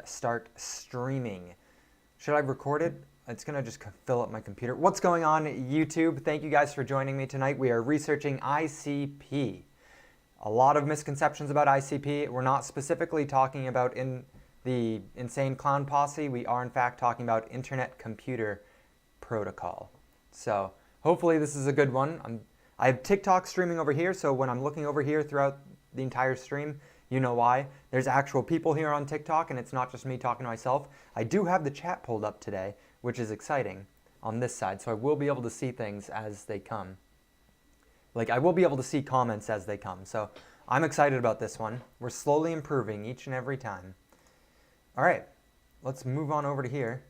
start streaming. Should I record it? It's going to just fill up my computer. What's going on, YouTube? Thank you guys for joining me tonight. We are researching ICP. A lot of misconceptions about ICP. We're not specifically talking about in the Insane Clown Posse. We are, in fact, talking about Internet Computer Protocol. So hopefully this is a good one. I have TikTok streaming over here, so when I'm looking over here throughout the entire stream, you know why. There's actual people here on TikTok, and it's not just me talking to myself. I do have the chat pulled up today, which is exciting on this side, so I will be able to see things as they come. Like, I will be able to see comments as they come, so I'm excited about this one. We're slowly improving each and every time. All right, let's move on over to here.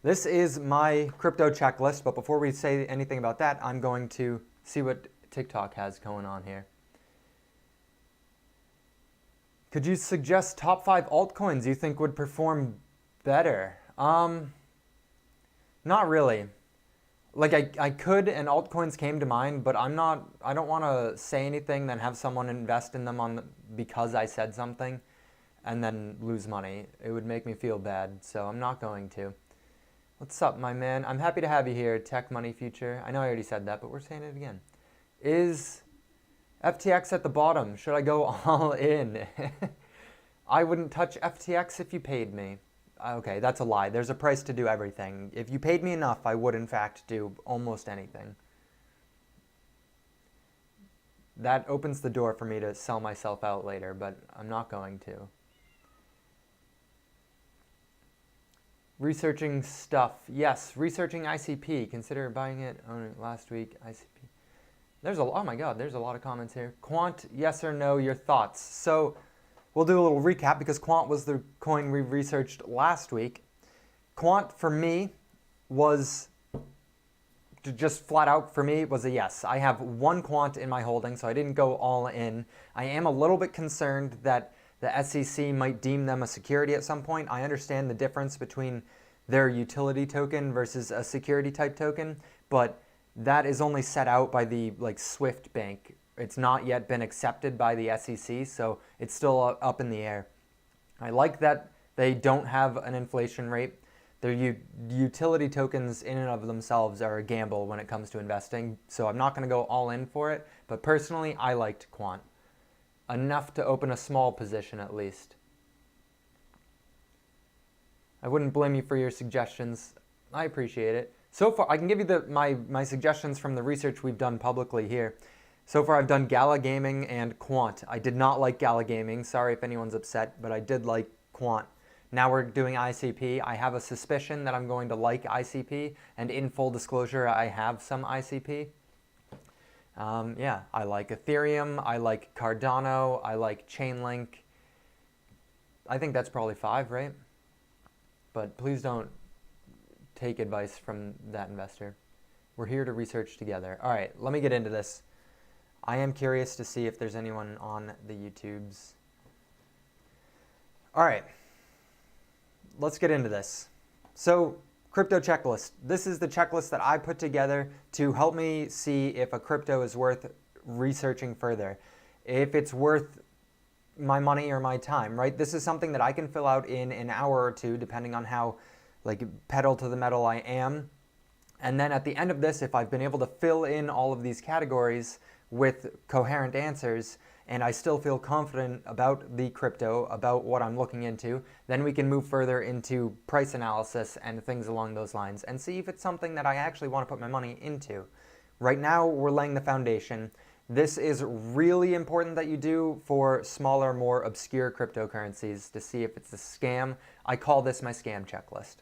This is my crypto checklist, but before we say anything about that, I'm going to see what TikTok has going on here. Could you suggest top 5 altcoins you think would perform better? Not really. Like I could, and altcoins came to mind, but I don't want to say anything then have someone invest in them because I said something and then lose money. It would make me feel bad, so I'm not going to. What's up, my man? I'm happy to have you here, Tech Money Future. I know I already said that, but we're saying it again. Is FTX at the bottom? Should I go all in? I wouldn't touch FTX if you paid me. Okay, that's a lie. There's a price to do everything. If you paid me enough, I would in fact do almost anything. That opens the door for me to sell myself out later, but I'm not going to. Researching stuff. Yes, researching ICP. Consider buying it last week. ICP. Oh my god, there's a lot of comments here. Quant, yes or no, your thoughts. So we'll do a little recap because Quant was the coin we researched last week. Quant for me was, just flat out for me, was a yes. I have one Quant in my holding, so I didn't go all in. I am a little bit concerned that the SEC might deem them a security at some point. I understand the difference between their utility token versus a security type token, but that is only set out by the SWIFT bank. It's not yet been accepted by the SEC, so it's still up in the air. I like that they don't have an inflation rate. Their utility tokens in and of themselves are a gamble when it comes to investing, so I'm not going to go all in for it, but personally, I liked Quant. Enough to open a small position at least. I wouldn't blame you for your suggestions. I appreciate it. So far, I can give you my suggestions from the research we've done publicly here. So far, I've done Gala Gaming and Quant. I did not like Gala Gaming. Sorry if anyone's upset, but I did like Quant. Now we're doing ICP. I have a suspicion that I'm going to like ICP, and in full disclosure, I have some ICP. Yeah, I like Ethereum, I like Cardano, I like Chainlink. I think that's probably 5, right? But please don't take advice from that investor. We're here to research together. All right, let me get into this. I am curious to see if there's anyone on the YouTubes. All right, let's get into this. So, crypto checklist. This is the checklist that I put together to help me see if a crypto is worth researching further, if it's worth my money or my time, right? This is something that I can fill out in an hour or two, depending on how pedal to the metal I am. And then at the end of this, if I've been able to fill in all of these categories with coherent answers, and I still feel confident about the crypto, about what I'm looking into, then we can move further into price analysis and things along those lines and see if it's something that I actually want to put my money into. Right now, we're laying the foundation. This is really important that you do for smaller, more obscure cryptocurrencies to see if it's a scam. I call this my scam checklist.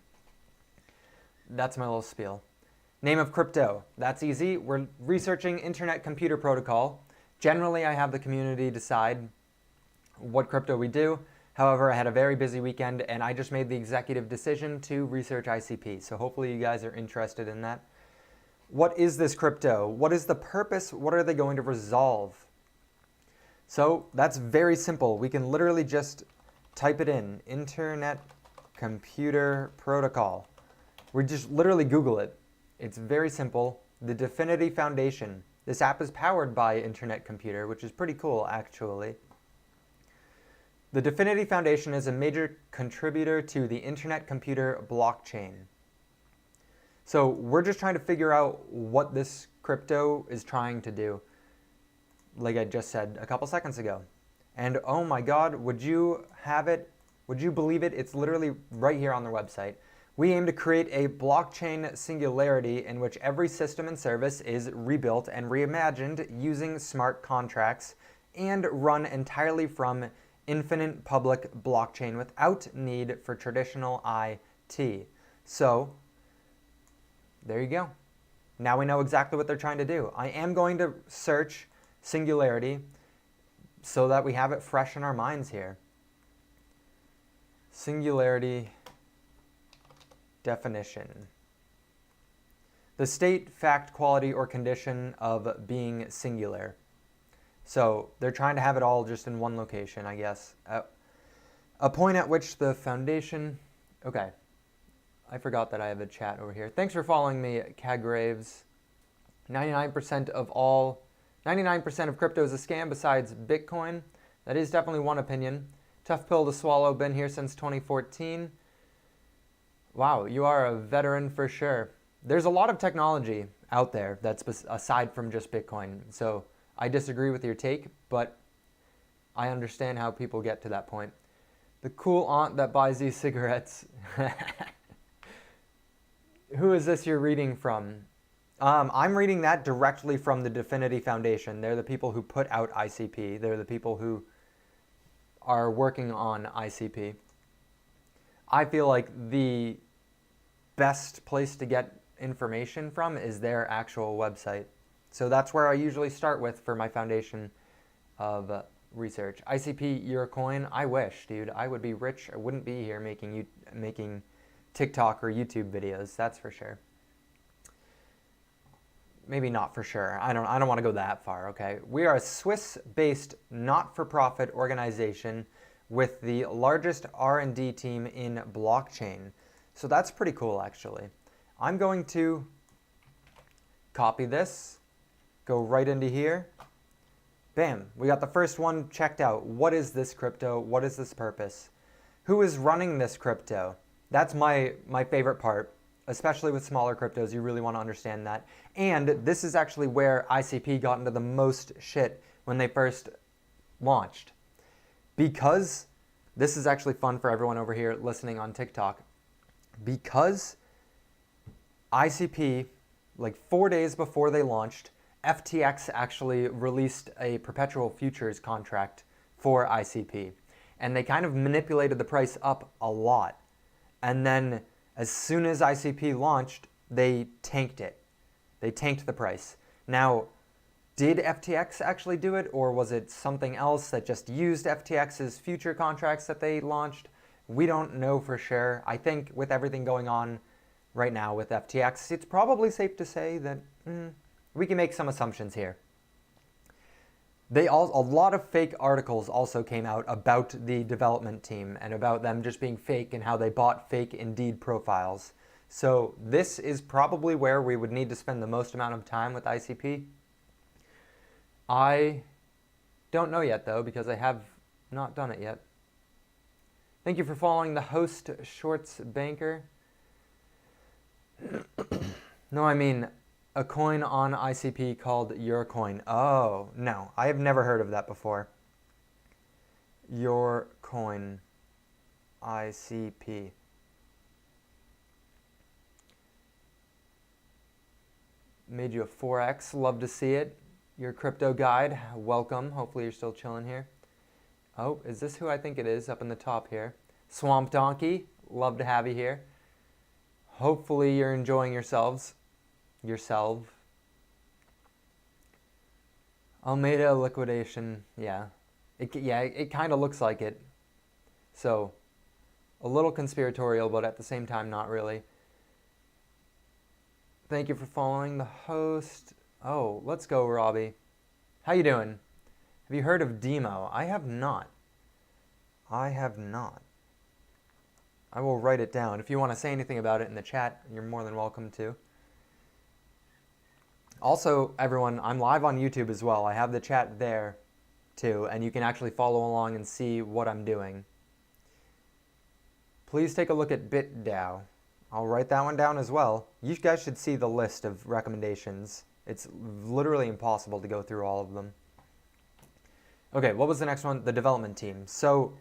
That's my little spiel. Name of crypto. That's easy. We're researching Internet Computer Protocol. Generally, I have the community decide what crypto we do. However, I had a very busy weekend, and I just made the executive decision to research ICP. So hopefully you guys are interested in that. What is this crypto? What is the purpose? What are they going to resolve? So that's very simple. We can literally just type it in. Internet Computer Protocol. We just literally Google it. It's very simple. The Definity Foundation. This app is powered by Internet Computer, which is pretty cool, actually. The Dfinity Foundation is a major contributor to the Internet Computer blockchain. So we're just trying to figure out what this crypto is trying to do, like I just said a couple seconds ago. And oh my God, would you have it? Would you believe it? It's literally right here on their website. We aim to create a blockchain singularity in which every system and service is rebuilt and reimagined using smart contracts and run entirely from infinite public blockchain without need for traditional IT. So, there you go. Now we know exactly what they're trying to do. I am going to search singularity so that we have it fresh in our minds here. Singularity definition. The state, fact, quality, or condition of being singular. So they're trying to have it all just in one location, I guess. A point at which the foundation... Okay. I forgot that I have a chat over here. Thanks for following me, Cagraves. 99% of crypto is a scam besides Bitcoin. That is definitely one opinion. Tough pill to swallow. Been here since 2014. Wow, you are a veteran for sure. There's a lot of technology out there that's aside from just Bitcoin. So I disagree with your take, but I understand how people get to that point. The cool aunt that buys these cigarettes. Who is this you're reading from? I'm reading that directly from the Dfinity Foundation. They're the people who put out ICP. They're the people who are working on ICP. I feel like the best place to get information from is their actual website. So that's where I usually start with for my foundation of research. ICP, your coin. I wish, dude. I would be rich. I wouldn't be here making TikTok or YouTube videos. That's for sure. Maybe not for sure. I don't want to go that far, okay? We are a Swiss-based not-for-profit organization with the largest R&D team in blockchain. So that's pretty cool, actually. I'm going to copy this, go right into here. Bam, we got the first one checked out. What is this crypto? What is this purpose? Who is running this crypto? That's my favorite part, especially with smaller cryptos. You really want to understand that. And this is actually where ICP got into the most shit when they first launched. Because this is actually fun for everyone over here listening on TikTok. Because ICP, like 4 days before they launched, FTX actually released a perpetual futures contract for ICP. And they kind of manipulated the price up a lot. And then as soon as ICP launched, they tanked it. They tanked the price. Now, did FTX actually do it, or was it something else that just used FTX's future contracts that they launched? We don't know for sure. I think with everything going on right now with FTX, it's probably safe to say that we can make some assumptions here. A lot of fake articles also came out about the development team and about them just being fake and how they bought fake Indeed profiles. So this is probably where we would need to spend the most amount of time with ICP. I don't know yet though, because I have not done it yet. Thank you for following the host, Shorts Banker. No, I mean a coin on ICP called Your Coin. Oh, no. I have never heard of that before. Your Coin. ICP. Made you a 4X. Love to see it. Your crypto guide. Welcome. Hopefully you're still chilling here. Oh, is this who I think it is up in the top here? Swamp Donkey. Love to have you here. Hopefully you're enjoying yourself. Almeida liquidation, yeah. It kind of looks like it. So, a little conspiratorial, but at the same time, not really. Thank you for following the host. Oh, let's go, Robbie. How you doing? Have you heard of Demo? I have not. I will write it down. If you want to say anything about it in the chat, you're more than welcome to. Also, everyone, I'm live on YouTube as well. I have the chat there. too, and you can actually follow along and see what I'm doing. Please take a look at BitDAO. I'll write that one down as well. You guys should see the list of recommendations. It's literally impossible to go through all of them. Okay, what was the next one? The development team. So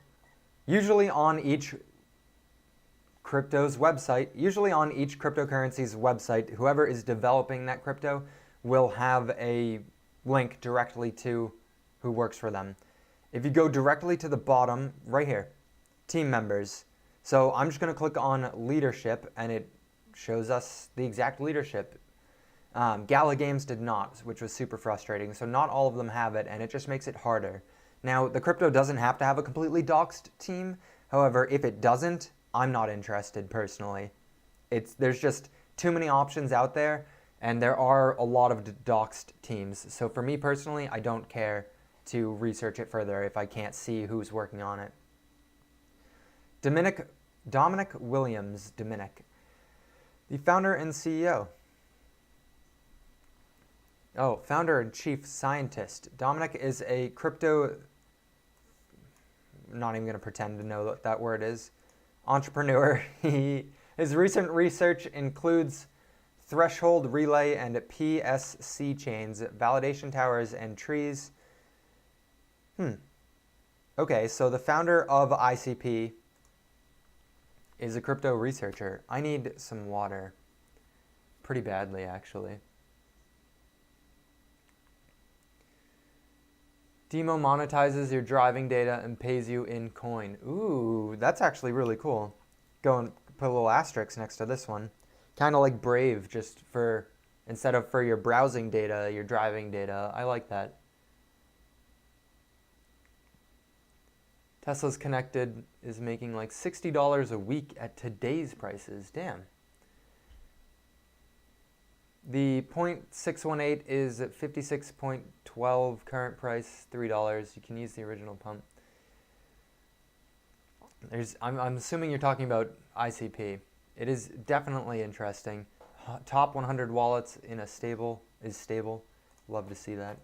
usually on each crypto's website, usually on each cryptocurrency's website, whoever is developing that crypto will have a link directly to who works for them. If you go directly to the bottom, right here, team members. So I'm just going to click on leadership, and it shows us the exact leadership. Gala Games did not, which was super frustrating. So not all of them have it, and it just makes it harder. Now, the crypto doesn't have to have a completely doxed team. However, if it doesn't, I'm not interested personally. There's just too many options out there, and there are a lot of doxed teams. So for me personally, I don't care to research it further if I can't see who's working on it. Dominic Williams, the founder and CEO. Oh, founder and chief scientist. Dominic is a crypto, I'm not even going to pretend to know what that word is, entrepreneur. His recent research includes threshold relay and PSC chains, validation towers, and trees. Okay, so the founder of ICP is a crypto researcher. I need some water. Pretty badly, actually. Demo monetizes your driving data and pays you in coin. Ooh, that's actually really cool. Go and put a little asterisk next to this one. Kind of like Brave, just for, instead of for your browsing data, your driving data. I like that. Tesla's connected is making like $60 a week at today's prices. Damn. The 0.618 is at 56.12 current price, $3. You can use the original pump. I'm assuming you're talking about ICP. It is definitely interesting. Top 100 wallets in a stable is stable. Love to see that.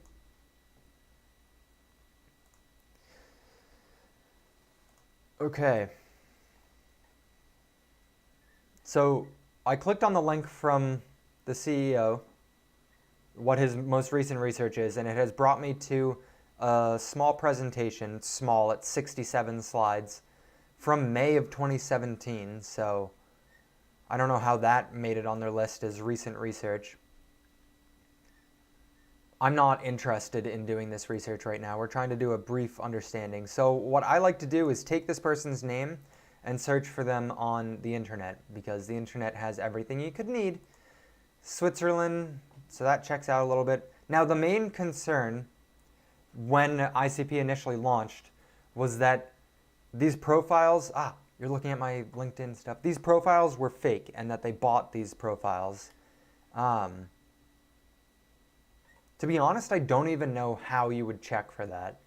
Okay. So I clicked on the link from the CEO, what his most recent research is, and it has brought me to a small presentation, small, at 67 slides, from May of 2017. So I don't know how that made it on their list as recent research. I'm not interested in doing this research right now. We're trying to do a brief understanding. So what I like to do is take this person's name and search for them on the internet, because the internet has everything you could need. Switzerland, so that checks out a little bit. Now, the main concern when ICP initially launched was that these profiles, you're looking at my LinkedIn stuff, these profiles were fake, and that they bought these profiles. To be honest, I don't even know how you would check for that.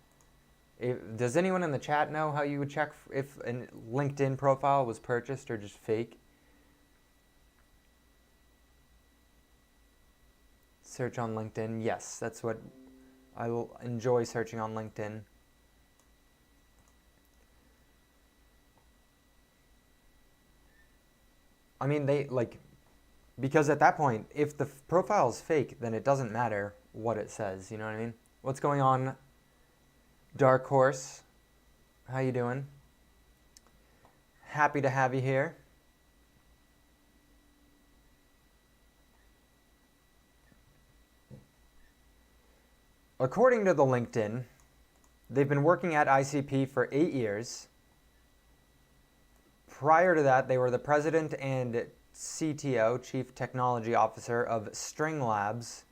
Does anyone in the chat know how you would check if a LinkedIn profile was purchased or just fake? Search on LinkedIn. Yes, that's what I will enjoy, searching on LinkedIn. I mean, because at that point, if the profile is fake, then it doesn't matter what it says, you know what I mean? What's going on, Dark Horse? How you doing? Happy to have you here. According to the LinkedIn, they've been working at ICP for 8 years. Prior to that, they were the president and CTO, Chief Technology Officer of String Labs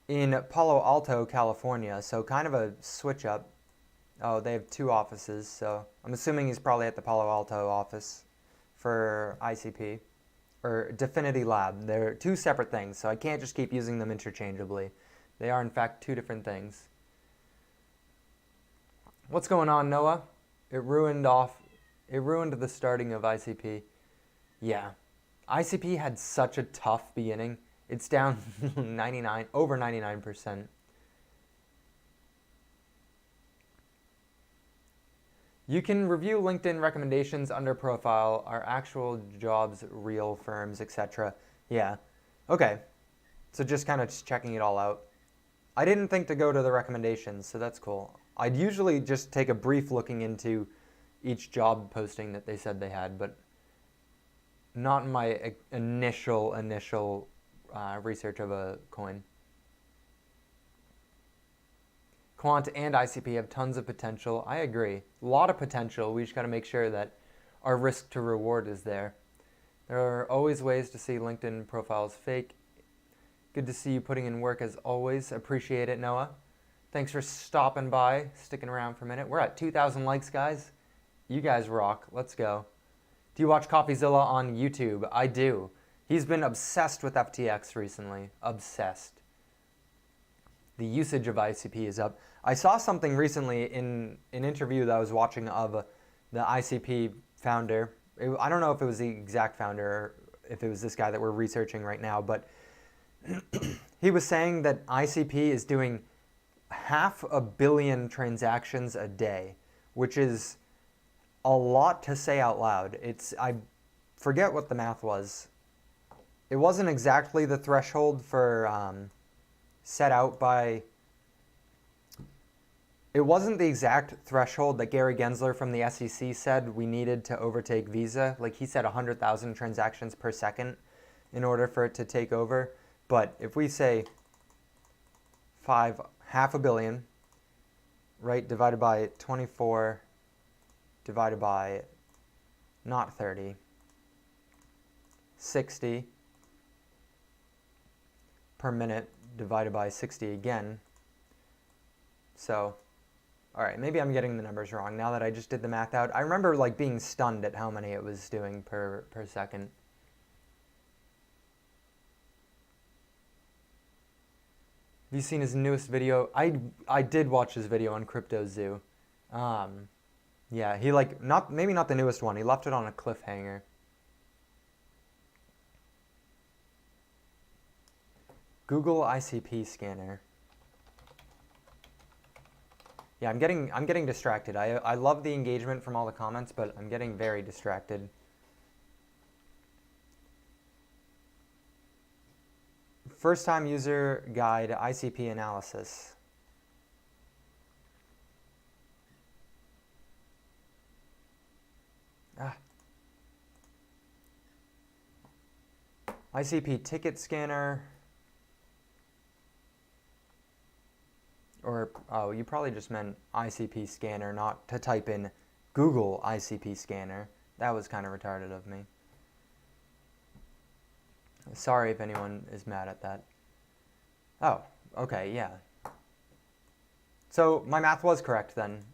in Palo Alto, California. So kind of a switch up. Oh, they have 2 offices, so I'm assuming he's probably at the Palo Alto office for ICP. Or Definity Lab. They're 2 separate things, so I can't just keep using them interchangeably. They are, in fact, 2 different things. What's going on, Noah? It ruined the starting of ICP. Yeah. ICP had such a tough beginning. It's down over 99%. You can review LinkedIn recommendations under profile, are actual jobs, real firms, etc. Yeah. Okay. So just kind of checking it all out. I didn't think to go to the recommendations, so that's cool. I'd usually just take a brief looking into each job posting that they said they had, but not in my initial research of a coin. Quant and ICP have tons of potential. I agree. A lot of potential. We just got to make sure that our risk to reward is there. There are always ways to see LinkedIn profiles fake. Good to see you putting in work as always. Appreciate it, Noah. Thanks for stopping by, sticking around for a minute. We're at 2,000 likes, guys. You guys rock. Let's go. Do you watch CoffeeZilla on YouTube? I do. He's been obsessed with FTX recently. Obsessed. The usage of ICP is up. I saw something recently in an interview that I was watching of the ICP founder. I don't know if it was the exact founder or if it was this guy that we're researching right now, but he was saying that ICP is doing 500 million transactions a day, which is a lot to say out loud. I forget what the math was. It wasn't exactly the threshold for set out by... It wasn't the exact threshold that Gary Gensler from the SEC said we needed to overtake Visa. Like he said 100,000 transactions per second in order for it to take over. But if we say 500 million, right, divided by 24, divided by not 30, 60 per minute, divided by 60 again. So, all right, maybe I'm getting the numbers wrong now that I just did the math out. I remember like being stunned at how many it was doing per second. Have you seen his newest video? I did watch his video on Crypto Zoo. Yeah, he like maybe not the newest one. He left it on a cliffhanger. Google ICP scanner. Yeah, I'm getting distracted. I love the engagement from all the comments, but I'm getting very distracted. First time user guide ICP analysis. ICP ticket scanner. Or, oh, you probably just meant ICP scanner, not to type in Google ICP scanner. That was kind of retarded of me. Sorry if anyone is mad at that. Oh, okay, yeah. So my math was correct then.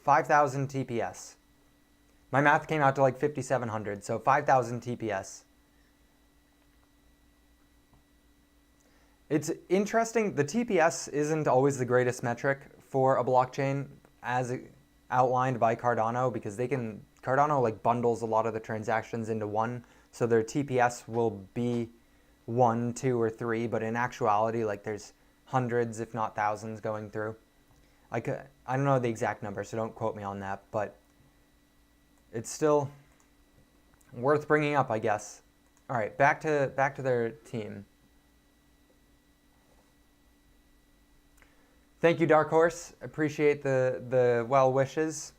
5,000 TPS. My math came out to like 5,700, so 5,000 TPS. It's interesting, the TPS isn't always the greatest metric for a blockchain as outlined by Cardano, because Cardano like bundles a lot of the transactions into one, so their TPS will be 1, 2, or 3, but in actuality like there's hundreds if not thousands going through. I don't know the exact number, so don't quote me on that, but it's still worth bringing up, I guess. All right, back to their team. Thank you, Dark Horse. Appreciate the well wishes.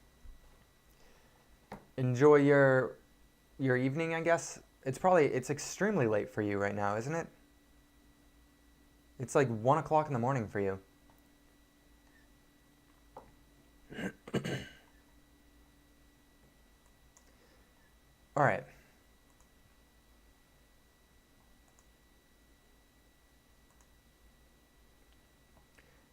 Enjoy your evening, I guess. It's extremely late for you right now, isn't it? It's like 1 o'clock in the morning for you. All right.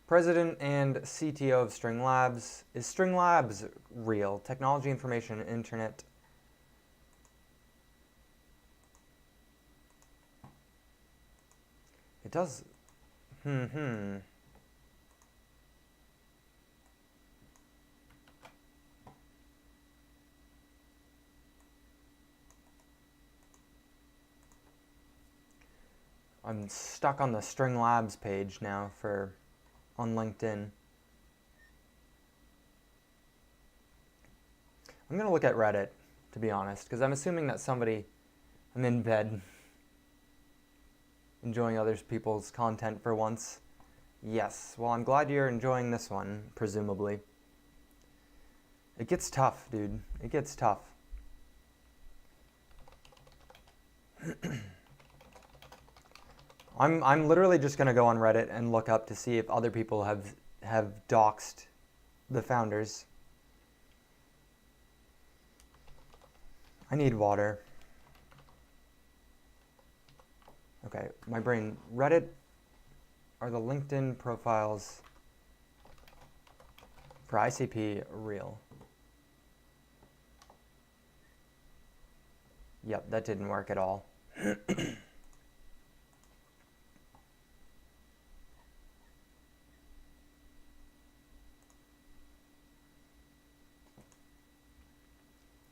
President and CTO of String Labs. Is String Labs real? Technology, Information, Internet. It does. I'm stuck on the String Labs page now on LinkedIn. I'm going to look at Reddit, to be honest, because I'm assuming that I'm in bed enjoying other people's content for once. Yes, well, I'm glad you're enjoying this one, presumably. It gets tough, dude. It gets tough. I'm literally just going to go on Reddit and look up to see if other people have doxed the founders. I need water. Okay, my brain. Reddit are the LinkedIn profiles for ICP real? Yep, that didn't work at all.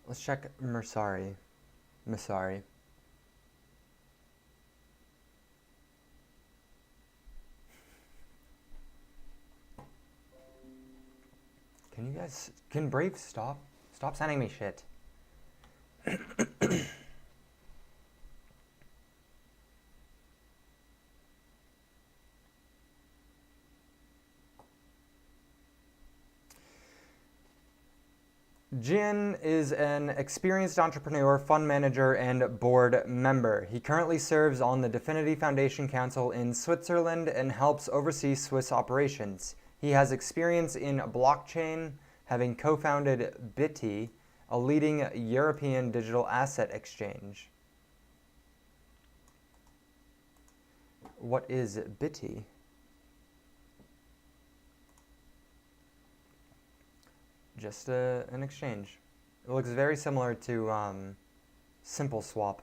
Let's check Masari. Can Brave stop sending me shit? Jin is an experienced entrepreneur, fund manager, and board member. He currently serves on the Definity Foundation Council in Switzerland and helps oversee Swiss operations. He has experience in blockchain, having co-founded Biti, a leading European digital asset exchange. What is Biti? Just an exchange. It looks very similar to Simple Swap.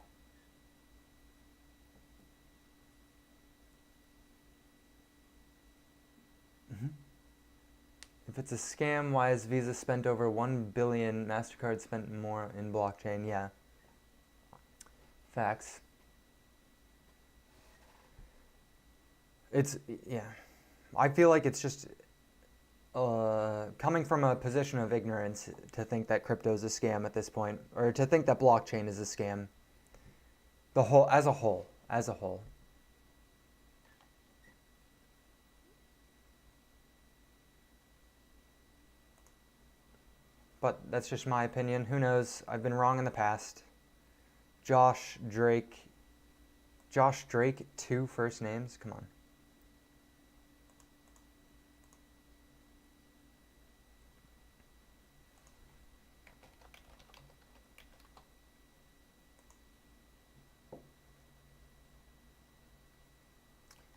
If it's a scam, why has Visa spent over 1 billion, MasterCard spent more in blockchain? Yeah. Facts. Yeah. I feel like it's just coming from a position of ignorance to think that crypto is a scam at this point, or to think that blockchain is a scam. As a whole. But that's just my opinion. Who knows? I've been wrong in the past. Josh Drake, 2 first names? Come on.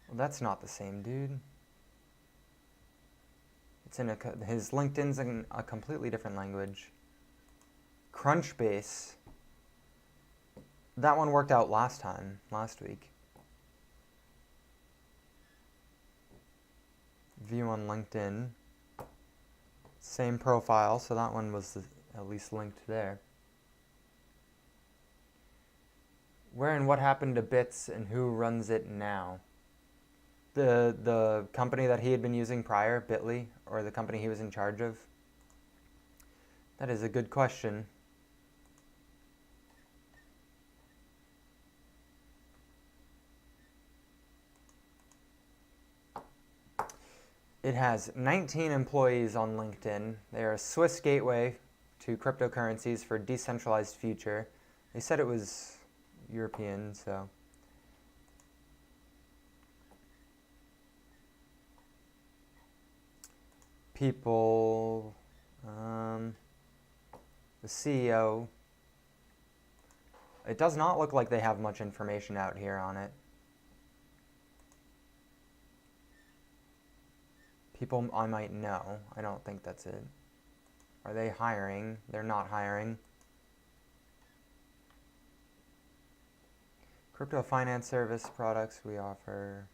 Well, that's not the same dude. It's in his LinkedIn's in a completely different language. Crunchbase. That one worked out last week. View on LinkedIn. Same profile, so that one was at least linked there. Where and what happened to Bits and who runs it now? The company that he had been using prior, Bitly, or the company he was in charge of? That is a good question. It has 19 employees on LinkedIn. They are a Swiss gateway to cryptocurrencies for decentralized future. They said it was European, so... People, the CEO, it does not look like they have much information out here on it. People I might know. I don't think that's it. Are they hiring? They're not hiring. Crypto finance service products we offer.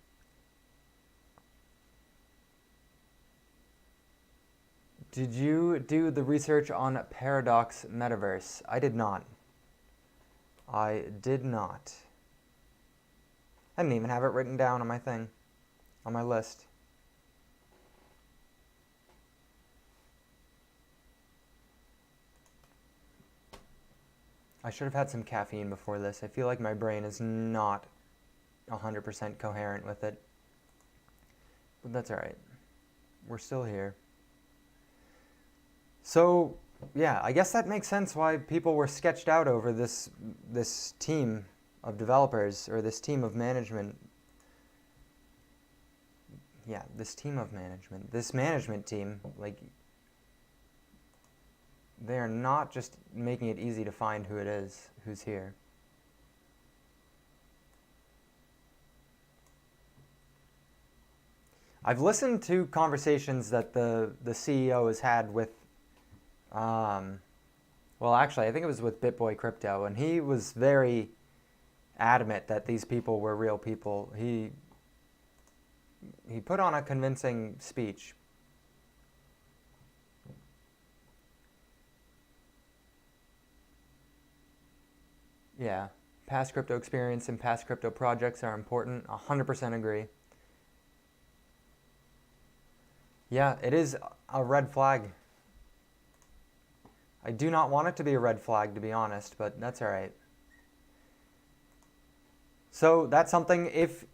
Did you do the research on Paradox Metaverse? I did not. I didn't even have it written down on my thing, on my list. I should have had some caffeine before this. I feel like my brain is not 100% coherent with it. But that's alright. We're still here. So, yeah, I guess that makes sense why people were sketched out over this team of developers, or this team of management. Yeah, this team of management. This management team, like, they are not just making it easy to find who it is, who's here. I've listened to conversations that the CEO has had with, well, actually, I think it was with BitBoy Crypto, and he was very adamant that these people were real people. He put on a convincing speech. Yeah, past crypto experience and past crypto projects are important. 100% agree. Yeah, it is a red flag. I do not want it to be a red flag, to be honest, but that's all right. So that's something, if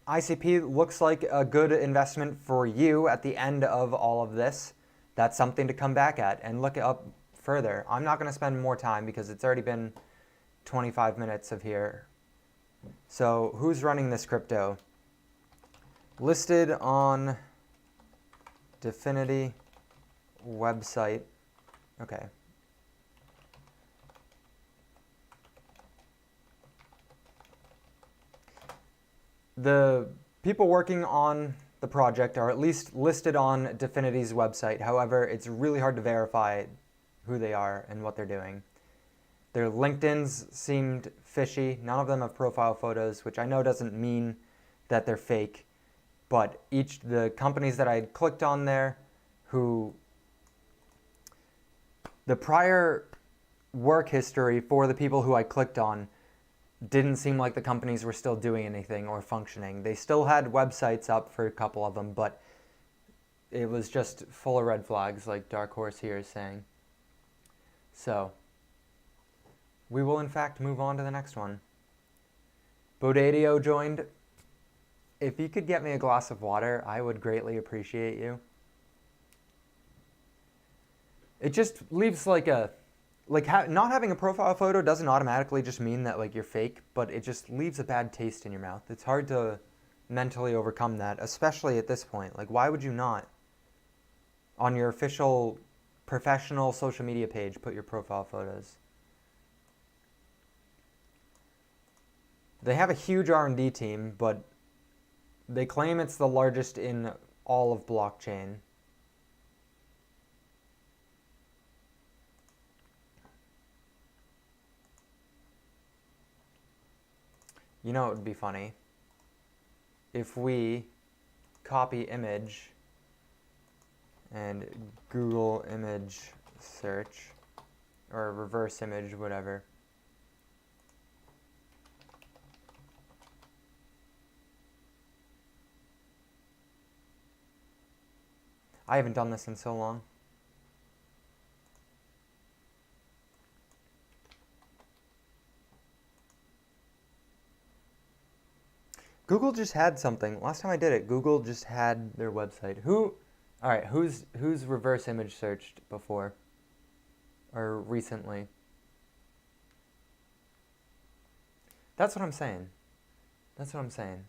ICP looks like a good investment for you at the end of all of this, that's something to come back at and look it up further. I'm not going to spend more time because it's already been 25 minutes of here. So who's running this crypto? Listed on Dfinity website. Okay. The people working on the project are at least listed on Dfinity's website. However, it's really hard to verify who they are and what they're doing. Their LinkedIns seemed fishy. None of them have profile photos, which I know doesn't mean that they're fake. But the companies that I clicked on there, the prior work history for the people who I clicked on didn't seem like the companies were still doing anything or functioning. They still had websites up for a couple of them, but it was just full of red flags, like Dark Horse here is saying. So, we will in fact move on to the next one. Bodadio joined. If you could get me a glass of water, I would greatly appreciate you. It just leaves like not having a profile photo doesn't automatically just mean that like you're fake, but it just leaves a bad taste in your mouth. It's hard to mentally overcome that, especially at this point. Like, why would you not, on your official professional social media page, put your profile photos? They have a huge R&D team, but they claim it's the largest in all of blockchain. You know, it would be funny if we copy image and Google image search, or reverse image, whatever. I haven't done this in so long. Google just had something. Last time I did it, Google just had their website. Alright, who's reverse image searched before? Or recently? That's what I'm saying. That's what I'm saying.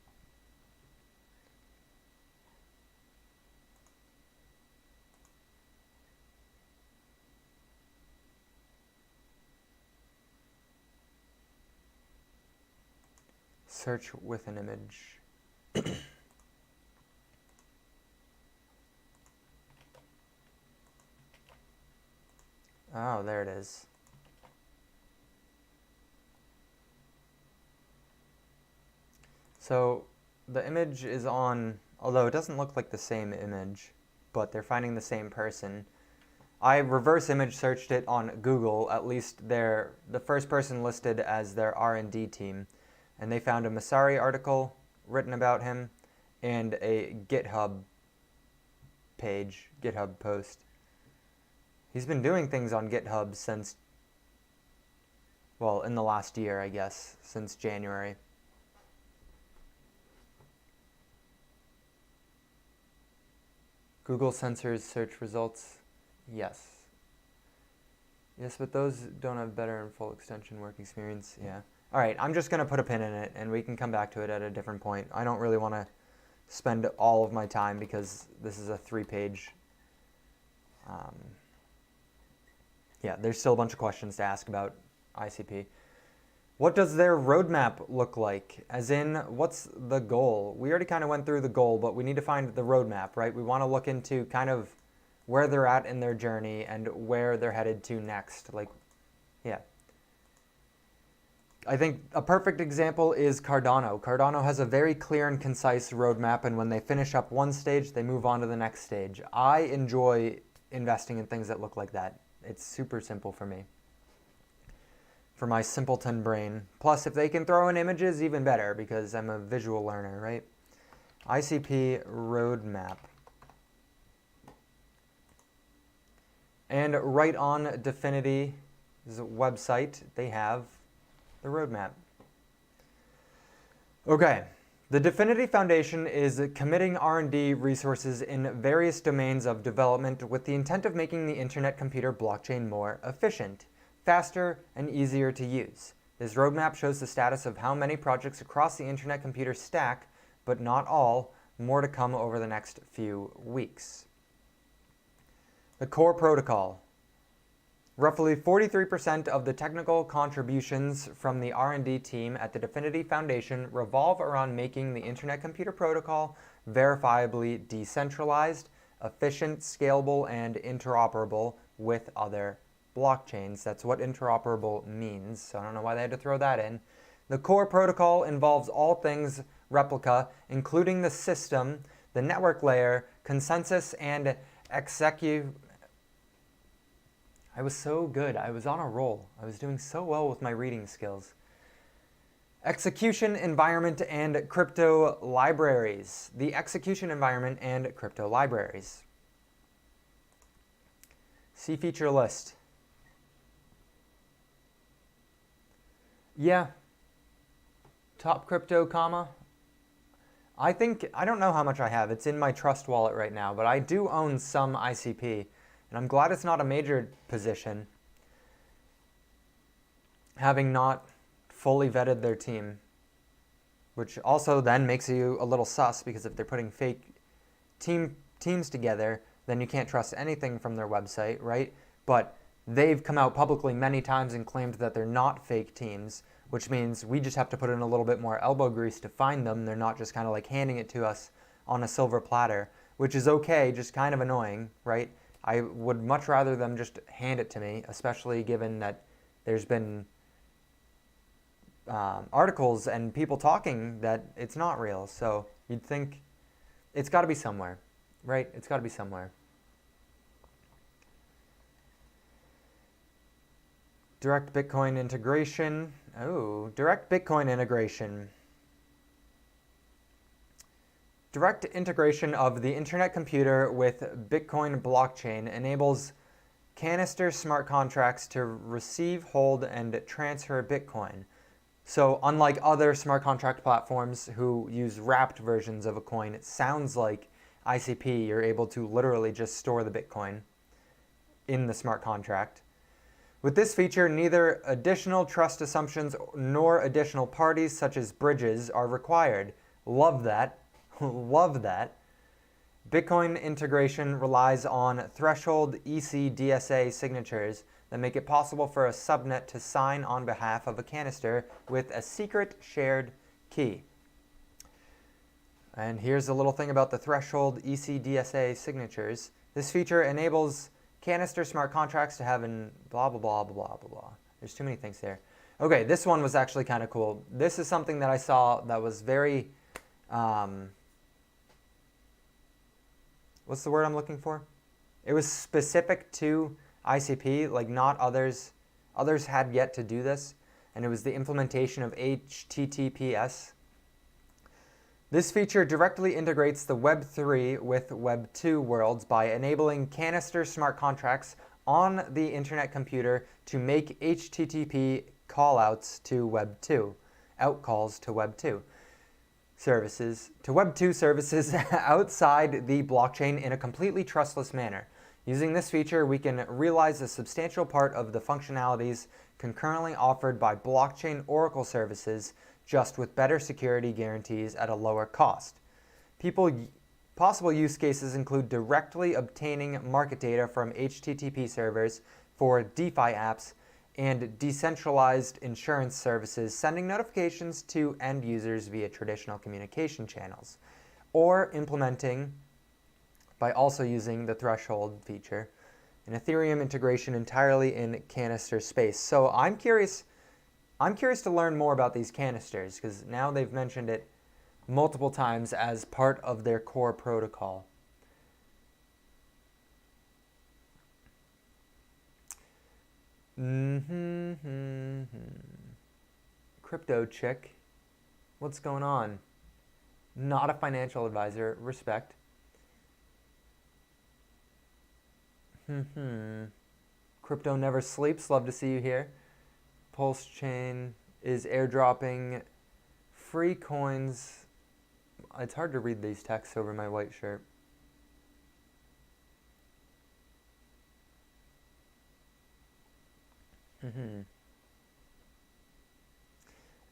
Search with an image. Oh, there it is. So the image is on, although it doesn't look like the same image, but they're finding the same person. I reverse image searched it on Google, at least the first person listed as their R&D team. And they found a Masari article written about him and a GitHub page, GitHub post. He's been doing things on GitHub since well, in the last year, I guess, since January. Google censors search results. Yes. Yes, but those don't have better and full extension work experience. Yeah. All right, I'm just going to put a pin in it, and we can come back to it at a different point. I don't really want to spend all of my time because this is a 3-page. Yeah, there's still a bunch of questions to ask about ICP. What does their roadmap look like? As in, what's the goal? We already kind of went through the goal, but we need to find the roadmap, right? We want to look into kind of where they're at in their journey and where they're headed to next. Like, yeah. I think a perfect example is Cardano. Cardano has a very clear and concise roadmap, and when they finish up one stage, they move on to the next stage. I enjoy investing in things that look like that. It's super simple for me, for my simpleton brain. Plus, if they can throw in images, even better, because I'm a visual learner, right? ICP roadmap. And right on Dfinity's website, they have the roadmap. Okay, the Dfinity Foundation is committing R&D resources in various domains of development with the intent of making the Internet Computer blockchain more efficient, faster, and easier to use. This roadmap shows the status of how many projects across the Internet Computer stack, but not all, more to come over the next few weeks. The core protocol. Roughly 43% of the technical contributions from the R&D team at the Dfinity Foundation revolve around making the Internet Computer Protocol verifiably decentralized, efficient, scalable, and interoperable with other blockchains. That's what interoperable means, so I don't know why they had to throw that in. The core protocol involves all things replica, including the system, the network layer, consensus, and execute. I was so good. I was on a roll. I was doing so well with my reading skills. Execution environment and crypto libraries. The execution environment and crypto libraries. See feature list. Yeah. Top crypto, comma. I don't know how much I have. It's in my trust wallet right now, but I do own some ICP. And I'm glad it's not a major position, having not fully vetted their team, which also then makes you a little sus, because if they're putting fake teams together, then you can't trust anything from their website, right? But they've come out publicly many times and claimed that they're not fake teams, which means we just have to put in a little bit more elbow grease to find them. They're not just kind of like handing it to us on a silver platter, which is okay, just kind of annoying, right? I would much rather them just hand it to me, especially given that there's been articles and people talking that it's not real. So you'd think it's got to be somewhere, right? It's got to be somewhere. Direct Bitcoin integration. Oh, direct Bitcoin integration. Direct integration of the Internet Computer with Bitcoin blockchain enables canister smart contracts to receive, hold, and transfer Bitcoin. So unlike other smart contract platforms who use wrapped versions of a coin, it sounds like ICP, you're able to literally just store the Bitcoin in the smart contract. With this feature, neither additional trust assumptions nor additional parties such as bridges are required. Love that. Love that. Bitcoin integration relies on threshold ECDSA signatures that make it possible for a subnet to sign on behalf of a canister with a secret shared key. And here's a little thing about the threshold ECDSA signatures. This feature enables canister smart contracts to have an blah, blah, blah, blah, blah, blah, blah. There's too many things there. Okay, this one was actually kind of cool. This is something that I saw that was very... what's the word I'm looking for? It was specific to ICP, like not others. Others had yet to do this, and it was the implementation of HTTPS. This feature directly integrates the Web 3 with Web 2 worlds by enabling canister smart contracts on the Internet Computer to make HTTP callouts to Web 2, outcalls to Web 2 services, outside the blockchain in a completely trustless manner. Using this feature, we can realize a substantial part of the functionalities concurrently offered by blockchain Oracle services, just with better security guarantees at a lower cost. Possible use cases include directly obtaining market data from HTTP servers for DeFi apps and decentralized insurance services, sending notifications to end users via traditional communication channels, or implementing, by also using the threshold feature, an Ethereum integration entirely in canister space. So I'm curious to learn more about these canisters, because now they've mentioned it multiple times as part of their core protocol. Crypto chick, what's going on? Not a financial advisor, respect. Crypto never sleeps, love to see you here. Pulse Chain is airdropping free coins. It's hard to read these texts over my white shirt.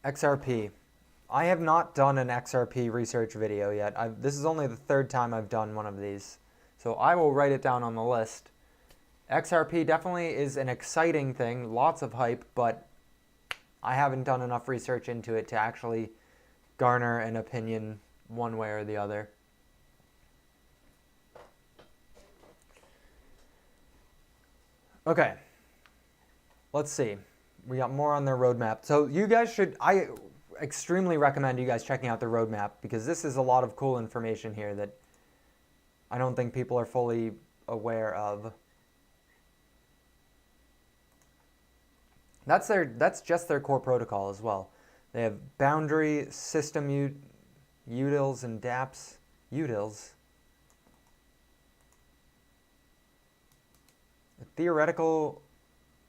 XRP. I have not done an XRP research video yet. This is only the third time I've done one of these, so I will write it down on the list. XRP definitely is an exciting thing, lots of hype, but I haven't done enough research into it to actually garner an opinion one way or the other. Okay, let's see. We got more on their roadmap. So you guys I extremely recommend you guys checking out the roadmap, because this is a lot of cool information here that I don't think people are fully aware of. That's just their core protocol as well. They have boundary, system utils, and dApps. Utils.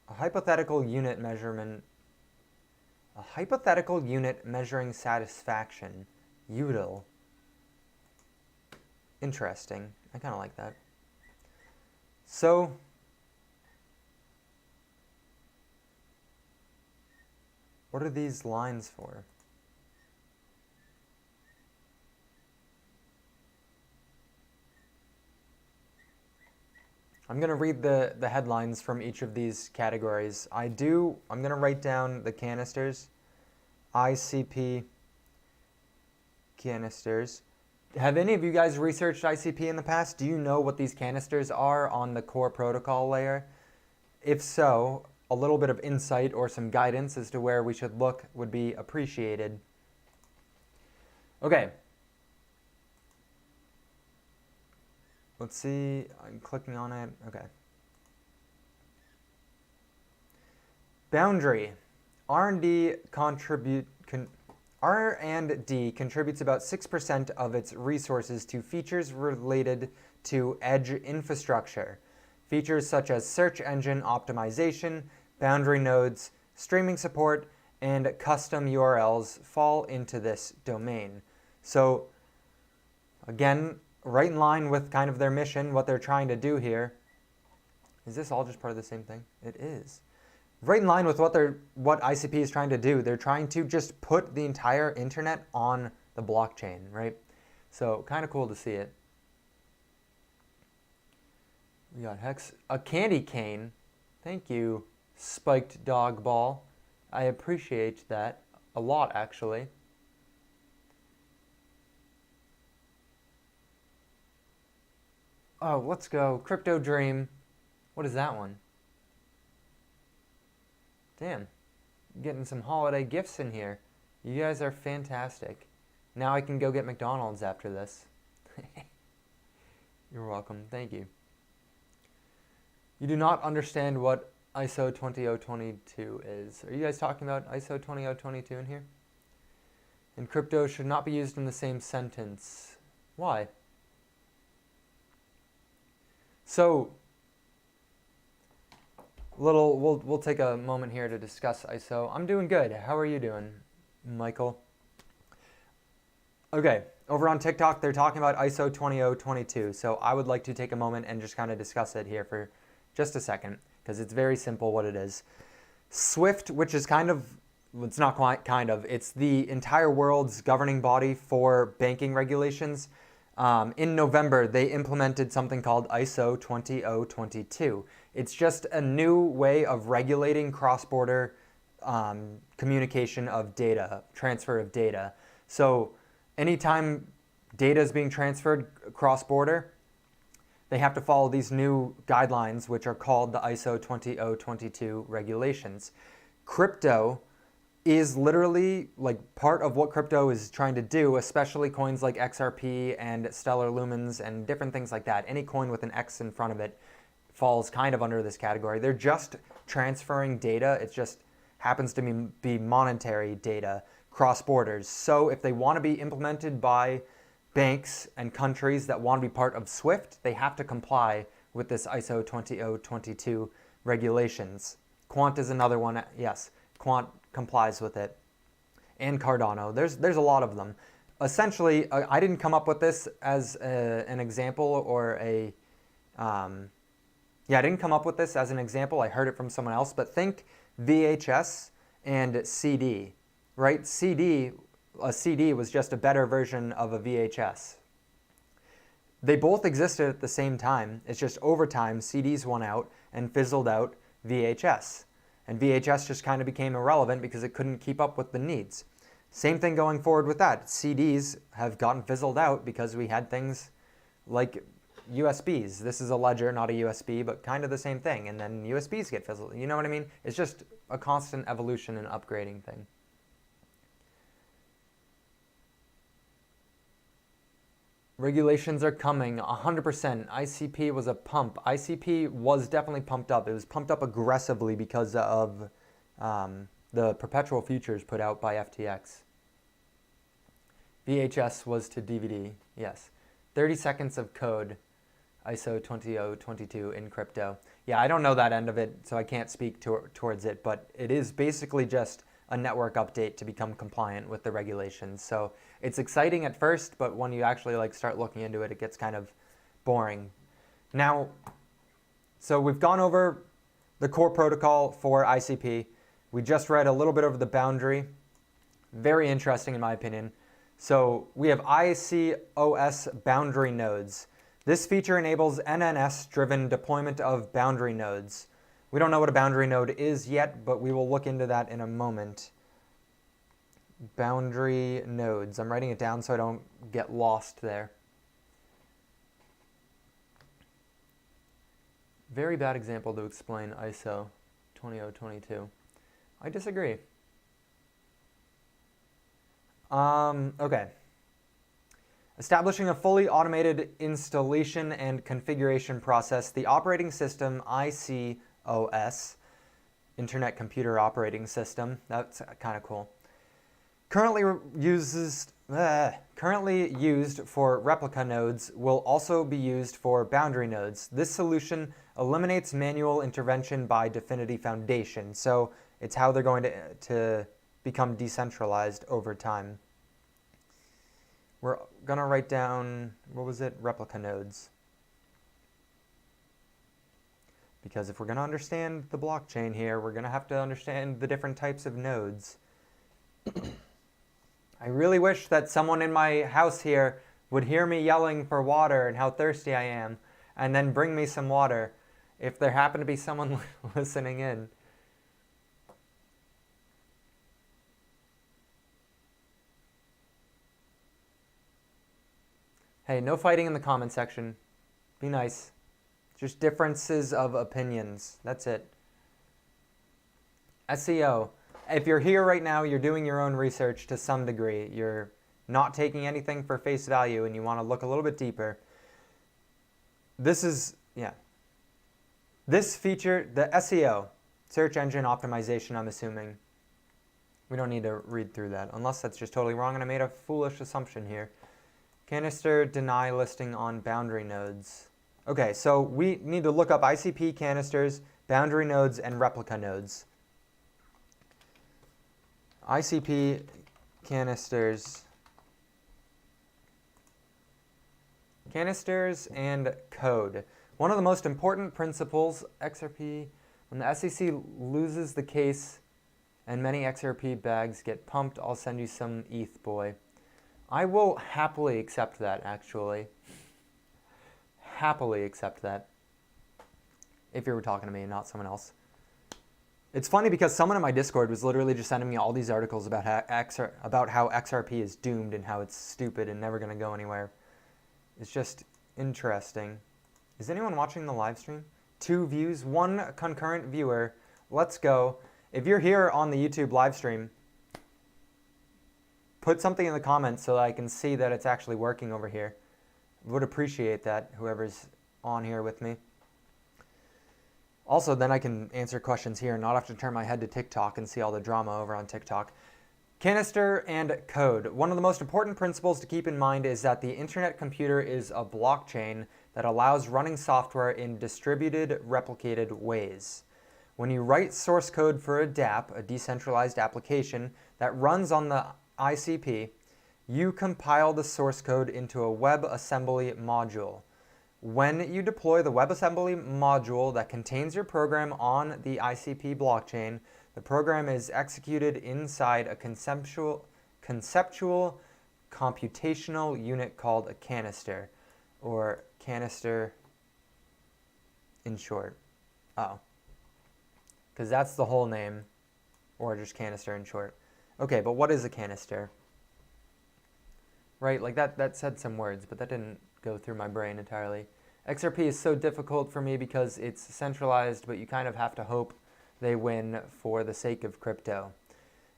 A hypothetical unit measuring satisfaction. Util. Interesting. I kind of like that. So, what are these lines for? I'm going to read the headlines from each of these categories. I'm going to write down the canisters. ICP canisters. Have any of you guys researched ICP in the past? Do you know what these canisters are on the core protocol layer? If so, a little bit of insight or some guidance as to where we should look would be appreciated. Okay. Let's see. I'm clicking on it. Okay. Boundary. R&D contributes about 6% of its resources to features related to edge infrastructure. Features such as search engine optimization, boundary nodes, streaming support, and custom URLs fall into this domain. So, again, right in line with kind of their mission, what they're trying to do here. Is this all just part of the same thing? It is. Right in line with what ICP is trying to do. They're trying to just put the entire internet on the blockchain, right? So, kind of cool to see it. We got a candy cane. Thank you, Spiked Dog Ball. I appreciate that a lot, actually. Oh, let's go. Crypto Dream. What is that one? Damn. Getting some holiday gifts in here. You guys are fantastic. Now I can go get McDonald's after this. You're welcome. Thank you. You do not understand what ISO 20022 is. Are you guys talking about ISO 20022 in here? And crypto should not be used in the same sentence. Why? we'll take a moment here to discuss ISO. I'm doing good. How are you doing, Michael? Okay, over on TikTok, they're talking about ISO 20022. So I would like to take a moment and just kind of discuss it here for just a second, because it's very simple what it is. SWIFT, which is it's not quite it's the entire world's governing body for banking regulations. In November, they implemented something called ISO 20022. It's just a new way of regulating cross-border communication of data, transfer of data. So anytime data is being transferred cross-border, they have to follow these new guidelines, which are called the ISO 20022 regulations. Crypto is literally like part of what crypto is trying to do, especially coins like XRP and Stellar Lumens and different things like that. Any coin with an X in front of it falls kind of under this category. They're just transferring data. It just happens to be monetary data cross borders. So if they want to be implemented by banks and countries that want to be part of SWIFT, they have to comply with this ISO 20022 regulations. Quant is another one. Yes, Quant complies with it, and Cardano. There's a lot of them. Essentially, I didn't come up with this as an example or I didn't come up with this as an example. I heard it from someone else, but think VHS and CD, right? A CD was just a better version of a VHS. They both existed at the same time. It's just over time, CDs won out and fizzled out VHS. And VHS just kind of became irrelevant because it couldn't keep up with the needs. Same thing going forward with that. CDs have gotten fizzled out because we had things like USBs. This is a ledger, not a USB, but kind of the same thing. And then USBs get fizzled. You know what I mean? It's just a constant evolution and upgrading thing. Regulations are coming, 100%. ICP was a pump. ICP was definitely pumped up. It was pumped up aggressively because of the perpetual futures put out by FTX. VHS was to DVD, yes. 30 seconds of code, ISO 20022 in crypto. Yeah, I don't know that end of it, so I can't speak towards it, but it is basically just a network update to become compliant with the regulations. So it's exciting at first, but when you actually start looking into it, it gets kind of boring. Now, so we've gone over the core protocol for ICP. We just read a little bit over the boundary. Very interesting in my opinion. So we have ICOS boundary nodes. This feature enables NNS-driven deployment of boundary nodes. We don't know what a boundary node is yet, but we will look into that in a moment. Boundary nodes. I'm writing it down so I don't get lost there. Very bad example to explain ISO 20022. I disagree. Okay. Establishing a fully automated installation and configuration process, the operating system ICOS, Internet Computer Operating System, that's kind of cool, currently used for replica nodes will also be used for boundary nodes. This solution eliminates manual intervention by Dfinity Foundation, so it's how they're going to become decentralized over time. We're going to write down, what was it? Replica nodes. Because if we're going to understand the blockchain here, we're going to have to understand the different types of nodes. I really wish that someone in my house here would hear me yelling for water and how thirsty I am, and then bring me some water, if there happened to be someone listening in. Hey, no fighting in the comment section. Be nice. Just differences of opinions. That's it. SEO. If you're here right now, you're doing your own research to some degree. You're not taking anything for face value and you want to look a little bit deeper. This feature, the SEO, search engine optimization, I'm assuming. We don't need to read through that, unless that's just totally wrong and I made a foolish assumption here. Canister deny listing on boundary nodes. Okay, so we need to look up ICP canisters, boundary nodes, and replica nodes. ICP canisters and code. One of the most important principles, XRP, when the SEC loses the case and many XRP bags get pumped, I'll send you some ETH, boy. I will happily accept that, actually. Happily accept that. If you were talking to me and not someone else. It's funny because someone in my Discord was literally just sending me all these articles about how XRP is doomed and how it's stupid and never going to go anywhere. It's just interesting. Is anyone watching the live stream? 2 views, 1 concurrent viewer. Let's go. If you're here on the YouTube live stream, put something in the comments so that I can see that it's actually working over here. Would appreciate that, whoever's on here with me. Also, then I can answer questions here and not have to turn my head to TikTok and see all the drama over on TikTok. Canister and code. One of the most important principles to keep in mind is that the Internet computer is a blockchain that allows running software in distributed, replicated ways. When you write source code for a DApp, a decentralized application, that runs on the ICP, you compile the source code into a WebAssembly module. When you deploy the WebAssembly module that contains your program on the ICP blockchain, the program is executed inside a conceptual computational unit called a canister, or canister in short. Oh. Because that's the whole name, or just canister in short. Okay, but what is a canister? Right, like that said some words, but that didn't go through my brain entirely. XRP is so difficult for me because it's centralized, but you kind of have to hope they win for the sake of crypto.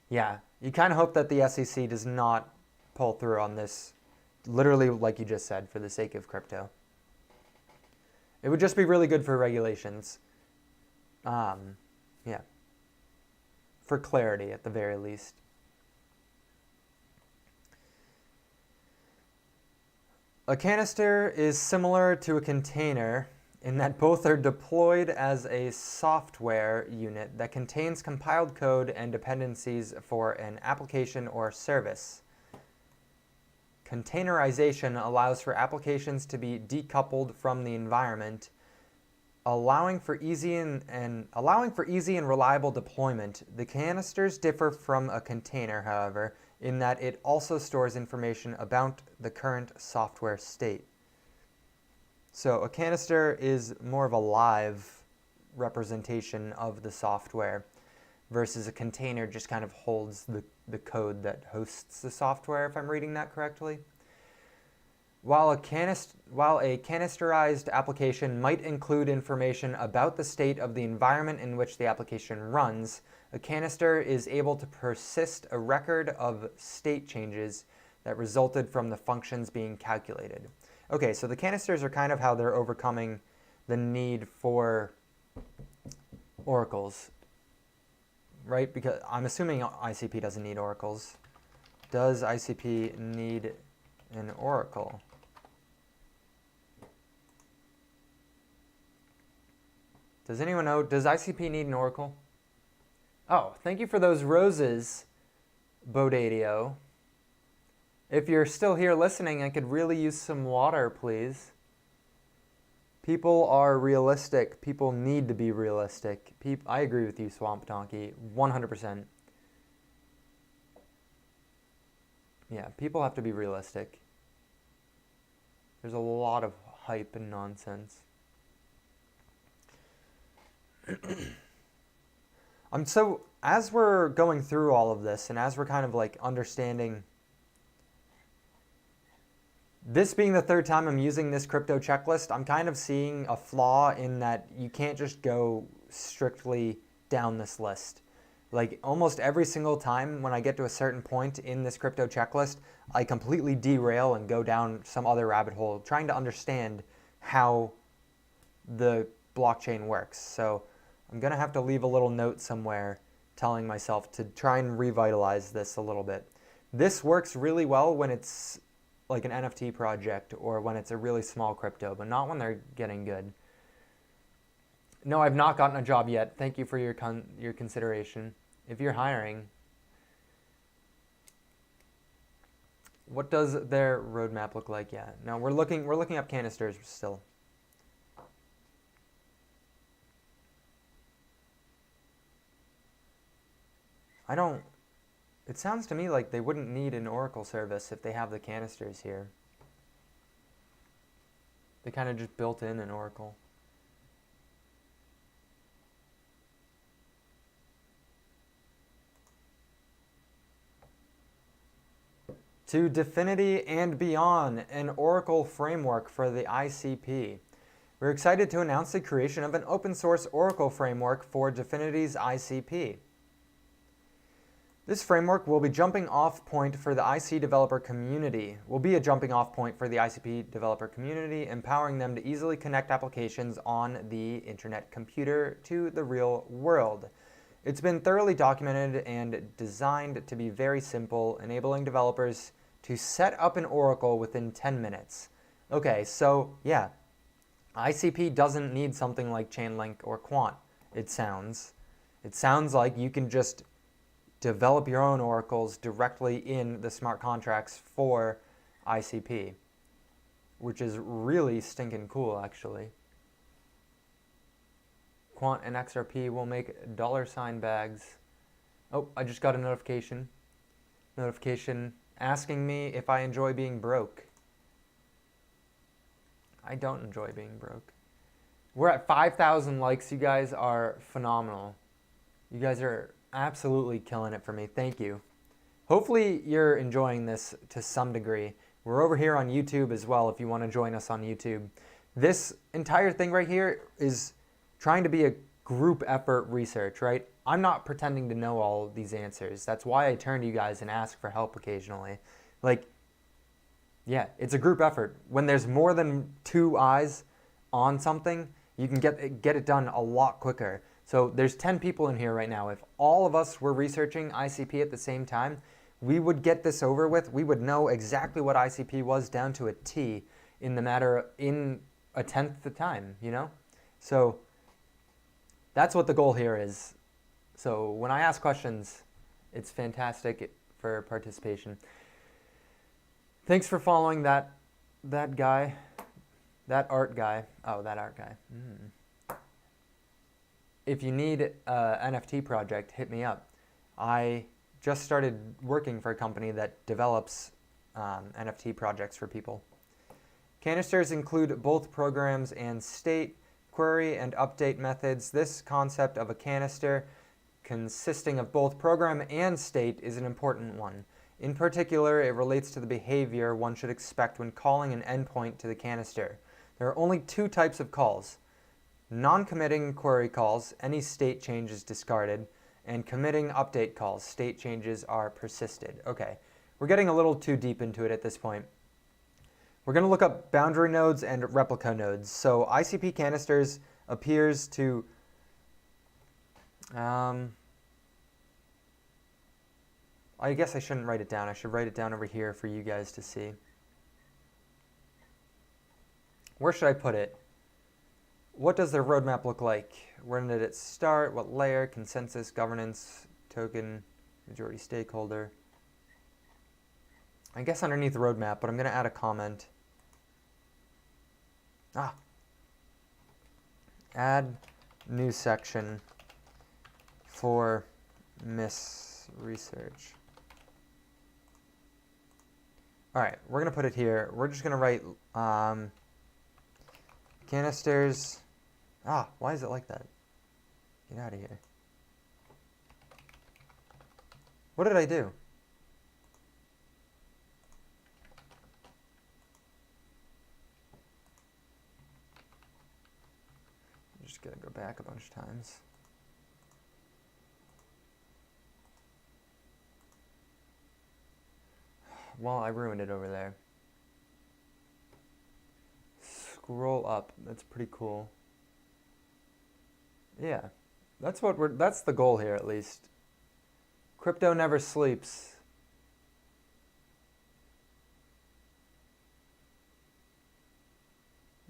Yeah, you kind of hope that the SEC does not pull through on this, literally like you just said, for the sake of crypto. It would just be really good for regulations. Yeah. For clarity, at the very least. A canister is similar to a container in that both are deployed as a software unit that contains compiled code and dependencies for an application or service. Containerization allows for applications to be decoupled from the environment, allowing for easy and reliable deployment. The canisters differ from a container, however, in that it also stores information about the current software state. So a canister is more of a live representation of the software versus a container just kind of holds the code that hosts the software, if I'm reading that correctly. While a canisterized application might include information about the state of the environment in which the application runs, a canister is able to persist a record of state changes that resulted from the functions being calculated. Okay, so the canisters are kind of how they're overcoming the need for oracles, right? Because I'm assuming ICP doesn't need oracles. Does ICP need an oracle? Does anyone know? Does ICP need an oracle? Oh, thank you for those roses, Bodadio. If you're still here listening, I could really use some water, please. People are realistic. People need to be realistic. I agree with you, Swamp Donkey, 100%. Yeah, people have to be realistic. There's a lot of hype and nonsense. So as we're going through all of this and as we're kind of like understanding, this being the third time I'm using this crypto checklist, I'm kind of seeing a flaw in that you can't just go strictly down this list. Like almost every single time when I get to a certain point in this crypto checklist, I completely derail and go down some other rabbit hole trying to understand how the blockchain works. So I'm going to have to leave a little note somewhere telling myself to try and revitalize this a little bit. This works really well when it's like an NFT project or when it's a really small crypto, but not when they're getting good. No, I've not gotten a job yet. Thank you for your consideration. If you're hiring, what does their roadmap look like? Yeah. No, we're looking up canisters still. It sounds to me like they wouldn't need an Oracle service if they have the canisters here. They kind of just built in an Oracle. To Dfinity and beyond, an Oracle framework for the ICP. We're excited to announce the creation of an open source Oracle framework for Dfinity's ICP. This framework will be a jumping off point for the ICP developer community, empowering them to easily connect applications on the internet computer to the real world. It's been thoroughly documented and designed to be very simple, enabling developers to set up an Oracle within 10 minutes. Okay, so yeah, ICP doesn't need something like Chainlink or Quant, it sounds. It sounds like you can just develop your own oracles directly in the smart contracts for ICP, which is really stinking cool, actually. Quant and XRP will make $ bags. Oh, I just got a notification. Notification asking me if I enjoy being broke. I don't enjoy being broke. We're at 5,000 likes. You guys are phenomenal. You guys are absolutely killing it for me. Thank you. Hopefully you're enjoying this to some degree. We're over here on YouTube as well if you want to join us on YouTube. This entire thing right here is trying to be a group effort research, right? I'm not pretending to know all of these answers. That's why I turn to you guys and ask for help occasionally. Like, yeah, it's a group effort. When there's more than 2 eyes on something, you can get it done a lot quicker. So there's 10 people in here right now. If all of us were researching ICP at the same time, we would get this over with. We would know exactly what ICP was down to a T in a tenth the time, you know? So that's what the goal here is. So when I ask questions, it's fantastic for participation. Thanks for following that guy, that art guy. Oh, that art guy. If you need an NFT project, hit me up. I just started working for a company that develops NFT projects for people. Canisters include both programs and state, query, and update methods. This concept of a canister consisting of both program and state is an important one. In particular, it relates to the behavior one should expect when calling an endpoint to the canister. There are only 2 types of calls: non-committing query calls, any state change is discarded, and committing update calls, state changes are persisted. Okay, we're getting a little too deep into it at this point. We're going to look up boundary nodes and replica nodes. So ICP canisters appears to I guess I shouldn't write it down. I should write it down over here for you guys to see. Where should I put it? What does their roadmap look like? When did it start? What layer? Consensus, governance, token, majority stakeholder. I guess underneath the roadmap, but I'm going to add a comment. Add new section for Miss Research. All right, we're going to put it here. We're just going to write canisters. Why is it like that? Get out of here. What did I do? I'm just going to go back a bunch of times. Well, I ruined it over there. Scroll up. That's pretty cool. Yeah. That's the goal here, at least. Crypto never sleeps.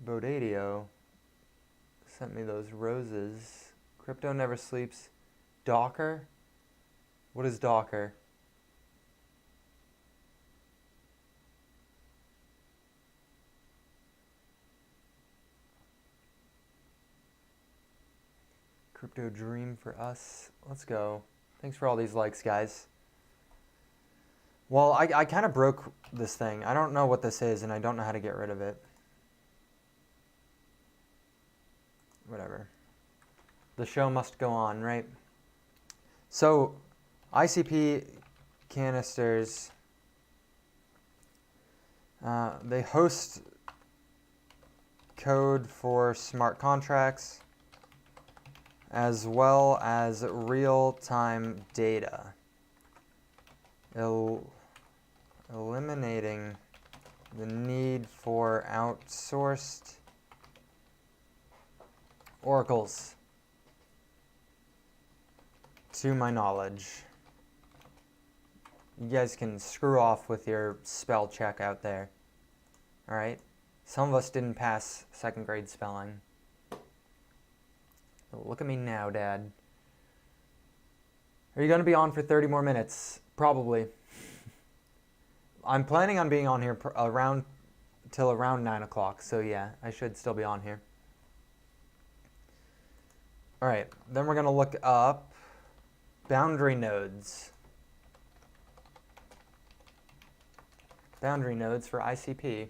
Bodadio sent me those roses. Crypto never sleeps. Docker? What is Docker? Crypto dream for us. Let's go. Thanks for all these likes, guys. Well, I kind of broke this thing. I don't know what this is, and I don't know how to get rid of it. Whatever. The show must go on, right? So, ICP canisters, they host code for smart contracts as well as real-time data, eliminating the need for outsourced oracles, to my knowledge. You guys can screw off with your spell check out there. Alright? Some of us didn't pass second grade spelling. Look at me now, Dad. Are you going to be on for 30 more minutes? Probably. I'm planning on being on here till around 9 o'clock, so yeah, I should still be on here. Alright, then we're going to look up boundary nodes. Boundary nodes for ICP.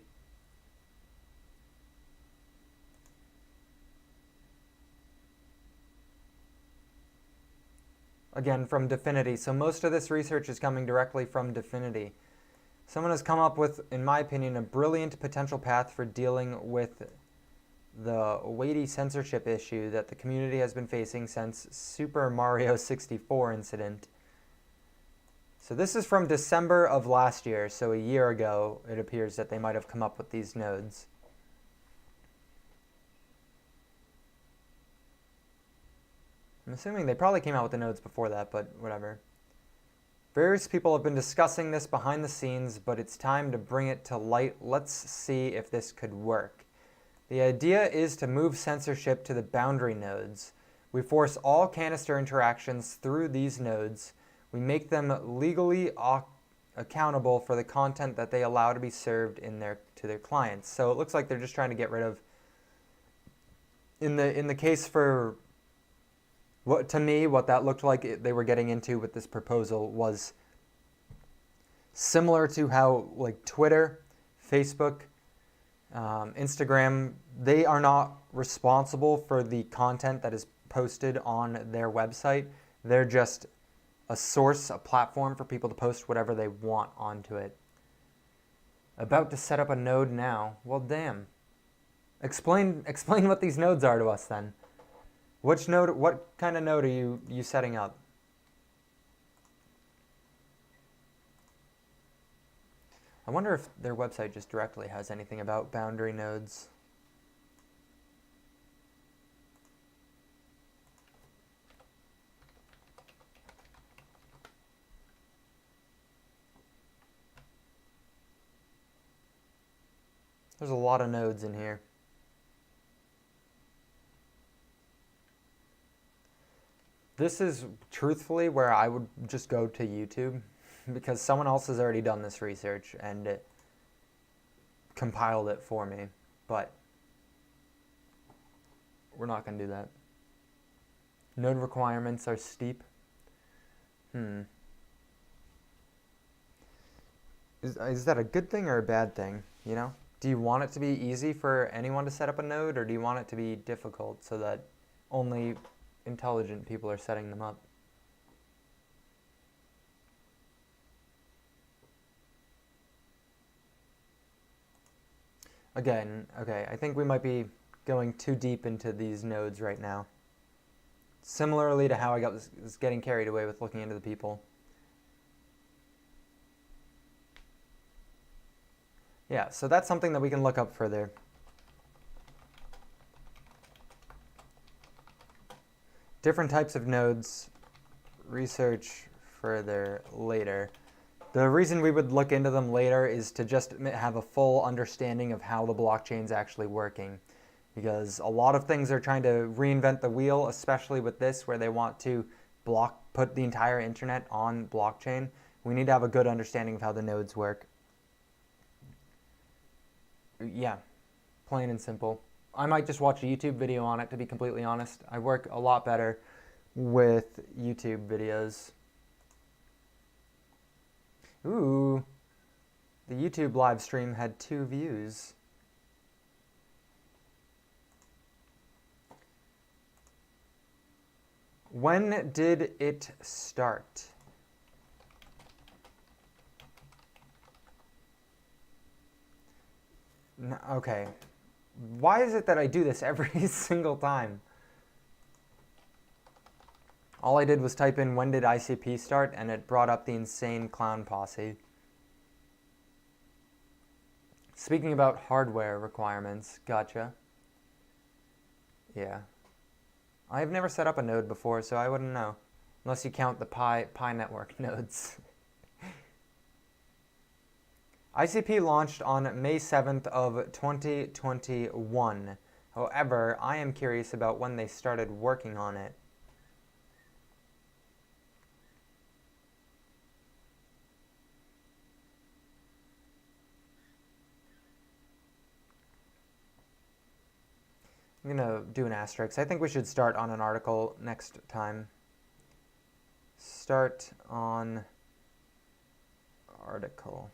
Again, from Definity. So most of this research is coming directly from Definity. Someone has come up with, in my opinion, a brilliant potential path for dealing with the weighty censorship issue that the community has been facing since Super Mario 64 incident. So this is from December of last year, so a year ago it appears that they might have come up with these nodes. I'm assuming they probably came out with the nodes before that, but whatever. Various people have been discussing this behind the scenes, but it's time to bring it to light. Let's see if this could work. The idea is to move censorship to the boundary nodes. We force all canister interactions through these nodes. We make them legally accountable for the content that they allow to be served to their clients. So it looks like they're just trying to get rid of, in the case for, to me, what that looked like they were getting into with this proposal was similar to how like Twitter, Facebook, Instagram, they are not responsible for the content that is posted on their website. They're just a source, a platform for people to post whatever they want onto it. About to set up a node now. Well, damn. Explain what these nodes are to us then. Which node? What kind of node are you setting up? I wonder if their website just directly has anything about boundary nodes. There's a lot of nodes in here. This is truthfully where I would just go to YouTube, because someone else has already done this research and it compiled it for me, but we're not going to do that. Node requirements are steep. Is that a good thing or a bad thing, you know? Do you want it to be easy for anyone to set up a node, or do you want it to be difficult so that only intelligent people are setting them up? Again, okay, I think we might be going too deep into these nodes right now. Similarly to how I was getting carried away with looking into the people. Yeah, so that's something that we can look up further. Different types of nodes, research further later. The reason we would look into them later is to just have a full understanding of how the blockchain's actually working. because a lot of things are trying to reinvent the wheel, especially with this, where they want to put the entire internet on blockchain. We need to have a good understanding of how the nodes work. Yeah, plain and simple. I might just watch a YouTube video on it, to be completely honest. I work a lot better with YouTube videos. Ooh, the YouTube live stream had 2 views. When did it start? Okay. Why is it that I do this every single time? All I did was type in when did ICP start, and it brought up the insane clown posse. Speaking about hardware requirements, gotcha. Yeah. I've never set up a node before, so I wouldn't know. Unless you count the Pi network nodes. ICP launched on May 7th of 2021. However, I am curious about when they started working on it. I'm going to do an asterisk. I think we should start on an article next time. Start on article.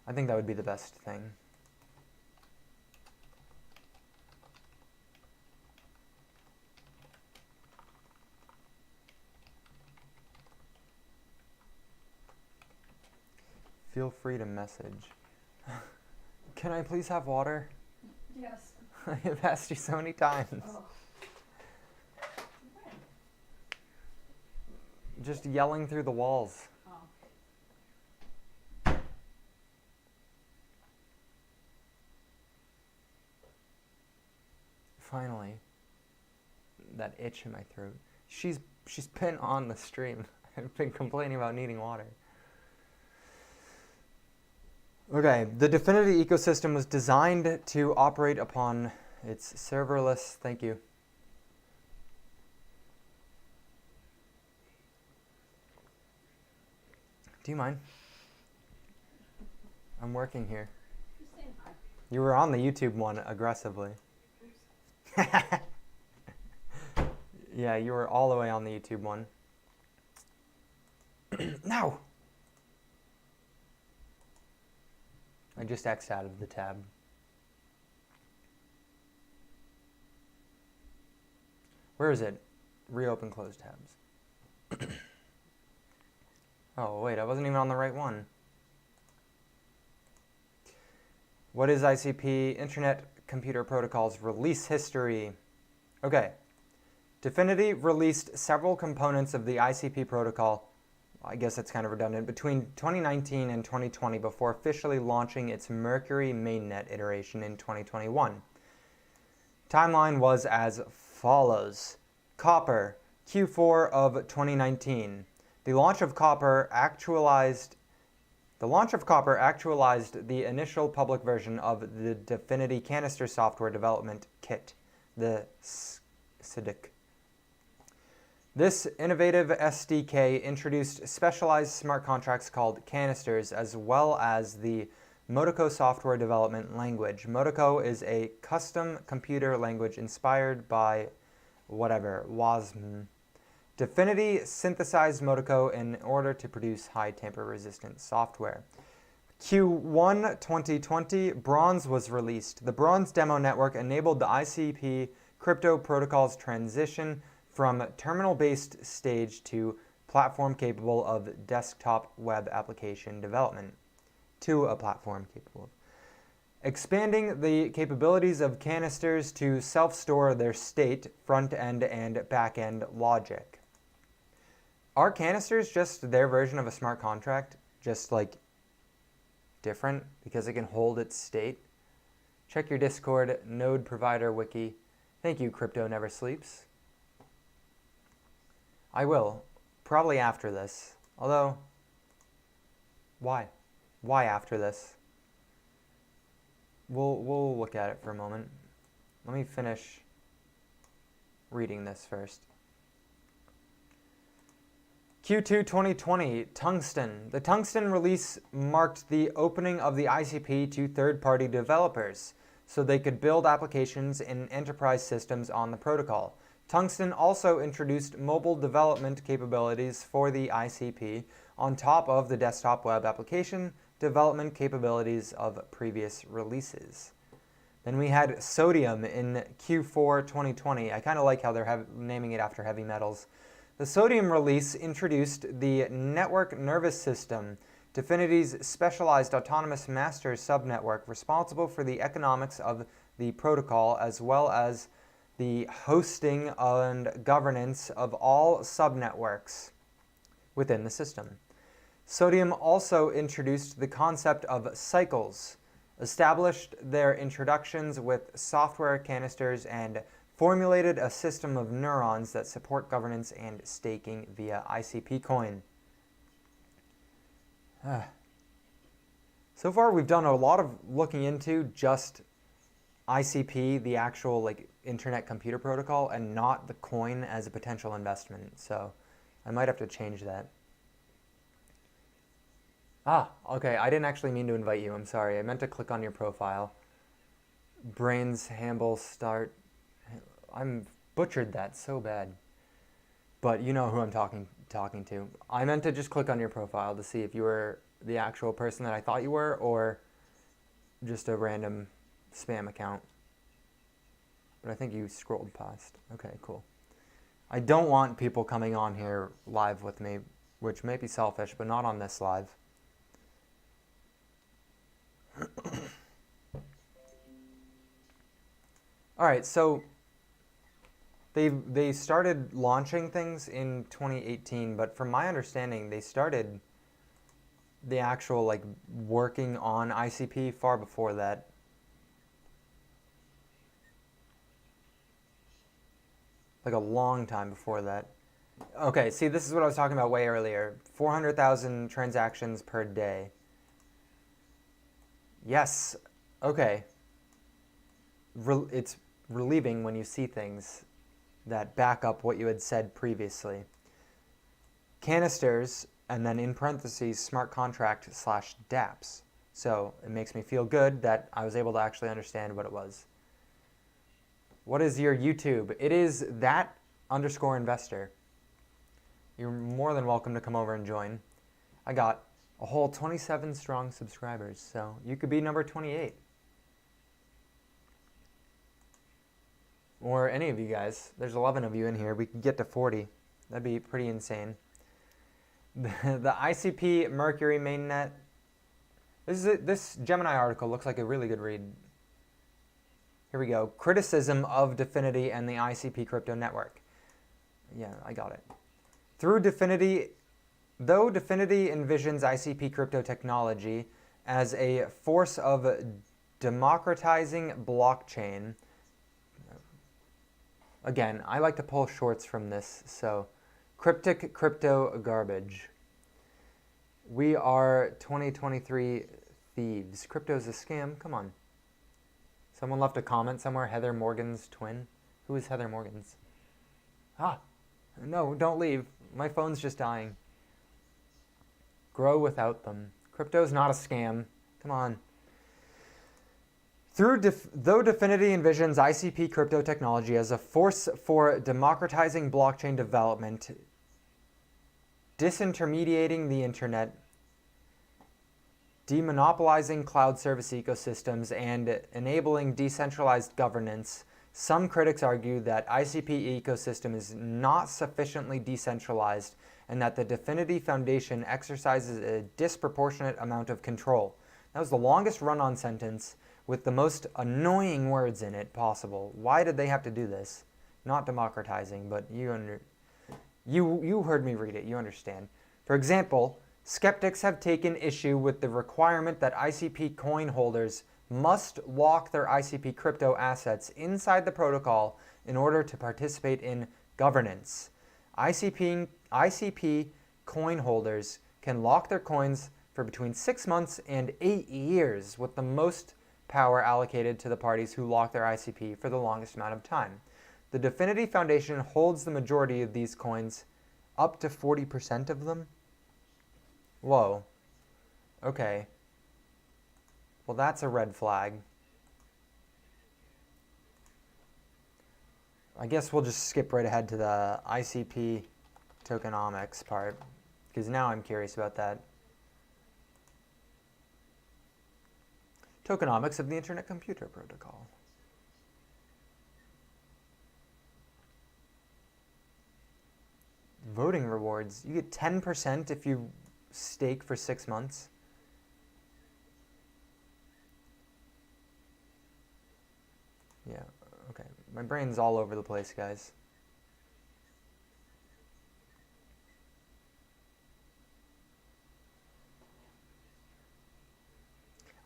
I think that would be the best thing. Feel free to message. Can I please have water? Yes. I have asked you so many times. Oh. Just yelling through the walls. Oh. Finally. That itch in my throat. She's been on the stream. I've been complaining about needing water. Okay, the Dfinity ecosystem was designed to operate upon its serverless. Thank you. Do you mind? I'm working here. Just saying hi. You were on the YouTube one aggressively. Yeah, you were all the way on the YouTube one. No! I just X'd out of the tab. Where is it? Reopen closed tabs. Oh, wait, I wasn't even on the right one. What is ICP Internet Computer Protocol's release history? Okay. Dfinity released several components of the ICP protocol, I guess that's kind of redundant, between 2019 and 2020 before officially launching its Mercury mainnet iteration in 2021. Timeline was as follows. Copper, Q4 of 2019. The launch of Copper actualized the initial public version of the Dfinity Canister Software Development Kit, the SDK. This innovative SDK introduced specialized smart contracts called canisters, as well as the Motoko software development language. Motoko is a custom computer language inspired by whatever, WASM. Dfinity synthesized Motoko in order to produce high tamper-resistant software. Q1 2020, Bronze was released. The Bronze demo network enabled the ICP crypto protocol's transition from terminal-based stage to platform capable of desktop web application development to a platform capable of expanding the capabilities of canisters to self-store their state, front-end and back-end logic. Are canisters just their version of a smart contract? Just like different because it can hold its state? Check your Discord, node provider wiki. Thank you, Crypto Never Sleeps. I will, probably after this. Although, Why? Why after this? We'll look at it for a moment. Let me finish reading this first. Q2 2020, Tungsten. The Tungsten release marked the opening of the ICP to third-party developers so they could build applications and enterprise systems on the protocol. Tungsten also introduced mobile development capabilities for the ICP on top of the desktop web application development capabilities of previous releases. Then we had Sodium in Q4 2020. I kind of like how they're naming it after heavy metals. The Sodium release introduced the Network Nervous System, Dfinity's specialized autonomous master subnetwork responsible for the economics of the protocol as well as the hosting and governance of all subnetworks within the system. Sodium also introduced the concept of cycles, established their introductions with software canisters, and formulated a system of neurons that support governance and staking via ICP coin. So far we've done a lot of looking into just ICP, the actual Internet Computer Protocol, and not the coin as a potential investment. So I might have to change that. Okay, I didn't actually mean to invite you. I'm sorry. I meant to click on your profile. Brains, Hamble, Start. I'm butchered that so bad. But you know who I'm talking to. I meant to just click on your profile to see if you were the actual person that I thought you were or just a random spam account. But I think you scrolled past. Okay, cool. I don't want people coming on here live with me, which may be selfish, but not on this live. All right, so they started launching things in 2018, but from my understanding, they started the actual working on ICP far before that. Like a long time before that. Okay, see, this is what I was talking about way earlier. 400,000 transactions per day. Yes, okay. It's relieving when you see things that back up what you had said previously. Canisters, and then in parentheses, smart contract / dApps. So it makes me feel good that I was able to actually understand what it was. What is your YouTube? It is that_investor. You're more than welcome to come over and join. I got a whole 27 strong subscribers, so you could be number 28. Or any of you guys. There's 11 of you in here. We could get to 40. That'd be pretty insane. The ICP Mercury mainnet. This Gemini article looks like a really good read. Here we go. Criticism of Dfinity and the ICP crypto network. Yeah, I got it. Though Dfinity envisions ICP crypto technology as a force of democratizing blockchain. Again, I like to pull shorts from this, so cryptic crypto garbage. We are 2023 thieves. Crypto's a scam. Come on. Someone left a comment somewhere. Heather Morgan's twin. Who is Heather Morgan's? No, don't leave. My phone's just dying. Grow without them. Crypto's not a scam. Come on. Though Dfinity envisions ICP crypto technology as a force for democratizing blockchain development, disintermediating the internet, demonopolizing cloud service ecosystems, and enabling decentralized governance, some critics argue that ICP ecosystem is not sufficiently decentralized and that the Dfinity Foundation exercises a disproportionate amount of control. That was the longest run-on sentence with the most annoying words in it possible. Why did they have to do this? Not democratizing, but you heard me read it, you understand. For example, skeptics have taken issue with the requirement that ICP coin holders must lock their ICP crypto assets inside the protocol in order to participate in governance. ICP coin holders can lock their coins for between 6 months and 8 years, with the most power allocated to the parties who lock their ICP for the longest amount of time. The Dfinity Foundation holds the majority of these coins, up to 40% of them. Whoa. Okay. Well, that's a red flag. I guess we'll just skip right ahead to the ICP tokenomics part, because now I'm curious about that. Tokenomics of the Internet Computer Protocol. Voting rewards. You get 10% if you stake for 6 months. Yeah, okay. My brain's all over the place, guys.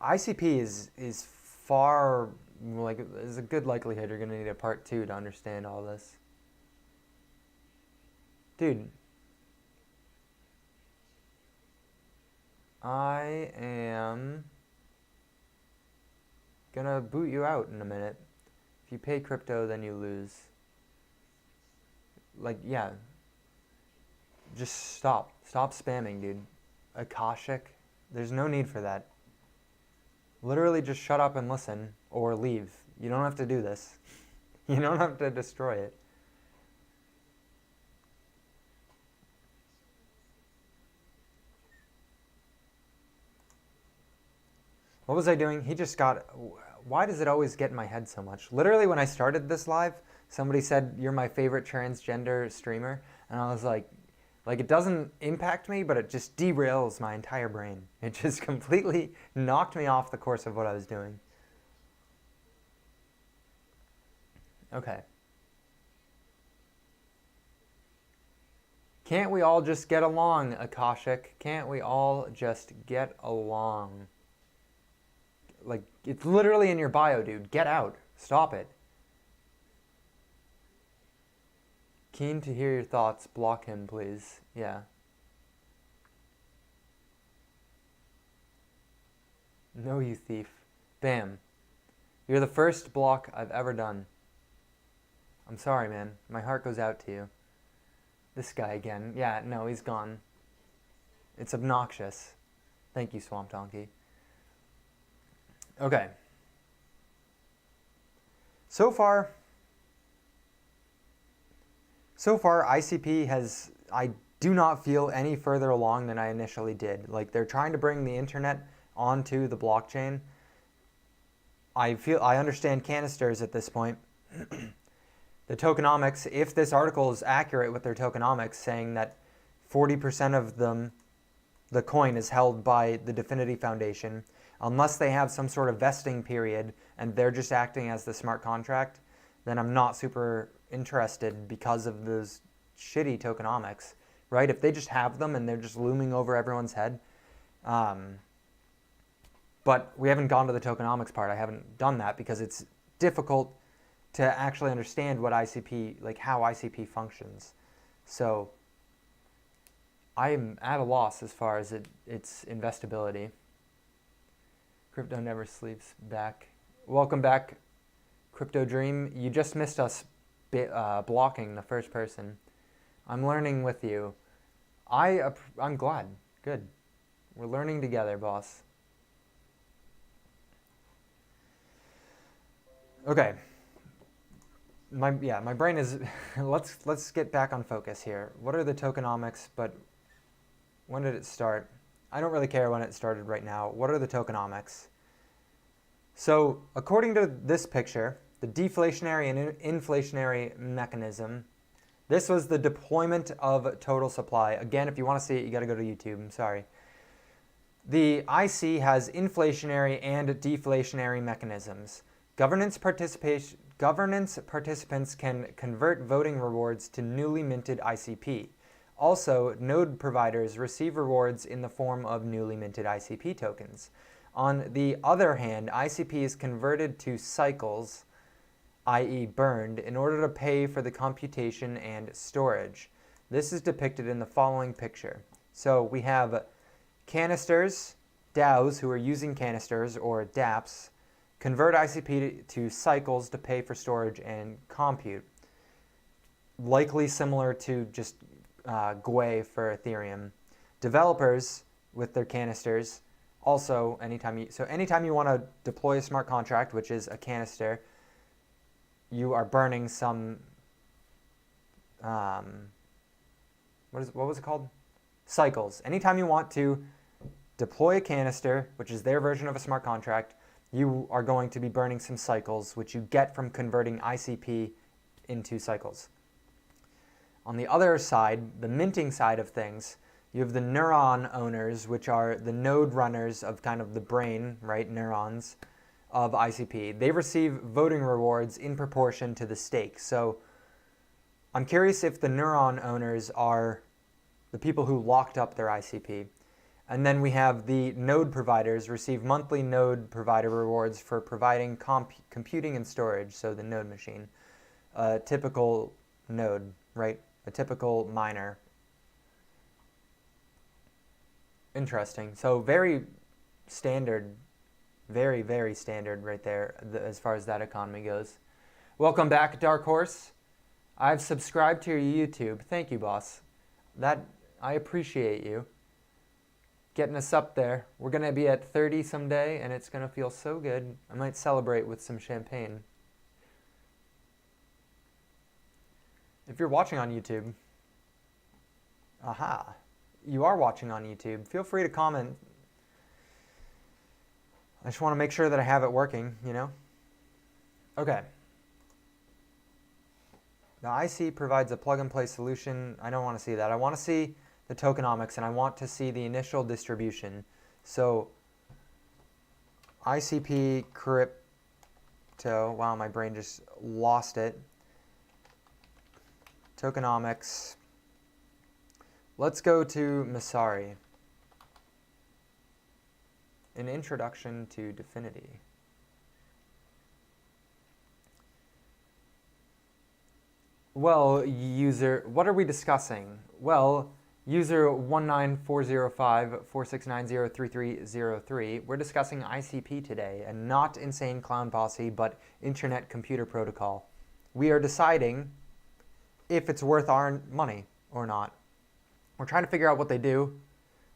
ICP is far, like, there's a good likelihood you're going to need a part 2 to understand all this. Dude. I am gonna boot you out in a minute. If you pay crypto, then you lose. Like, yeah. Just stop. Stop spamming, dude. Akashic. There's no need for that. Literally just shut up and listen, or leave. You don't have to do this. You don't have to destroy it. What was I doing? He just got... Why does it always get in my head so much? Literally, when I started this live, somebody said, "You're my favorite transgender streamer." And I was like, it doesn't impact me, but it just derails my entire brain. It just completely knocked me off the course of what I was doing. Okay. Can't we all just get along, Akashic? Can't we all just get along? Like, it's literally in your bio, dude. Get out. Stop it. Keen to hear your thoughts. Block him, please. Yeah. No, you thief. Bam. You're the first block I've ever done. I'm sorry, man. My heart goes out to you. This guy again. Yeah, no, he's gone. It's obnoxious. Thank you, Swamp Donkey. Okay. So far, ICP has, I do not feel any further along than I initially did. Like, they're trying to bring the internet onto the blockchain. I understand canisters at this point. The tokenomics, if this article is accurate with their tokenomics, saying that 40% of them, the coin is held by the Dfinity Foundation, unless they have some sort of vesting period and they're just acting as the smart contract, then I'm not super interested because of those shitty tokenomics, right? If they just have them and they're just looming over everyone's head. But we haven't gone to the tokenomics part. I haven't done that because it's difficult to actually understand what ICP, like how ICP functions. So I'm at a loss as far as its investability. Crypto never sleeps back. Welcome back, Crypto Dream. You just missed us blocking the first person. I'm learning with you. I'm glad. Good. We're learning together, boss. Okay. My brain is... let's get back on focus here. What are the tokenomics, but when did it start? I don't really care when it started right now. What are the tokenomics? So, according to this picture, the deflationary and inflationary mechanism, this was the deployment of total supply. Again, if you want to see it, you got to go to YouTube. I'm sorry. The IC has inflationary and deflationary mechanisms. Governance participants can convert voting rewards to newly minted ICP. Also, node providers receive rewards in the form of newly minted ICP tokens. On the other hand, ICP is converted to cycles, i.e. burned, in order to pay for the computation and storage. This is depicted in the following picture. So we have Canisters, DAOs who are using canisters, or dApps, convert ICP to cycles to pay for storage and compute. Likely similar to just GUI for Ethereum. Developers with their canisters, also anytime you want to deploy a smart contract, which is a canister, you are burning some what was it called? Cycles. Anytime you want to deploy a canister, which is their version of a smart contract, you are going to be burning some cycles, which you get from converting ICP into cycles. On the other side, the minting side of things, you have the neuron owners, which are the node runners of kind of the brain, right, neurons of ICP. They receive voting rewards in proportion to the stake. So I'm curious if the neuron owners are the people who locked up their ICP. And then we have the node providers receive monthly node provider rewards for providing computing and storage, so the node machine. A typical node, right? A typical miner. Interesting. So very standard, very, very standard right there as far as that economy goes. Welcome back, Dark Horse. I've subscribed to your YouTube. Thank you, boss. I appreciate you. Getting us up there. We're going to be at 30 someday, and it's going to feel so good. I might celebrate with some champagne. If you're watching on YouTube, aha, you are watching on YouTube, feel free to comment. I just want to make sure that I have it working, you know? Okay. The IC provides a plug-and-play solution. I don't want to see that. I want to see the tokenomics, and I want to see the initial distribution. So ICP crypto, wow, my brain just lost it. Tokenomics. Let's go to Masari. An introduction to Dfinity. Well, what are we discussing? Well, user 1940546903303, we're discussing ICP today, and not Insane Clown Posse, but Internet Computer Protocol. We are deciding if it's worth our money or not. We're trying to figure out what they do.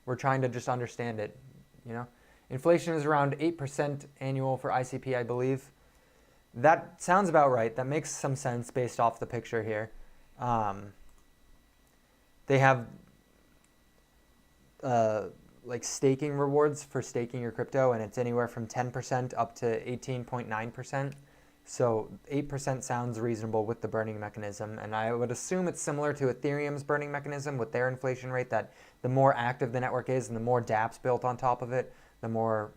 We're trying to just understand it, you know? Inflation is around 8% annual for ICP, I believe. That sounds about right. That makes some sense based off the picture here. They have like staking rewards for staking your crypto, and it's anywhere from 10% up to 18.9%. So 8% sounds reasonable with the burning mechanism, and I would assume it's similar to Ethereum's burning mechanism with their inflation rate, that the more active the network is and the more dApps built on top of it, the more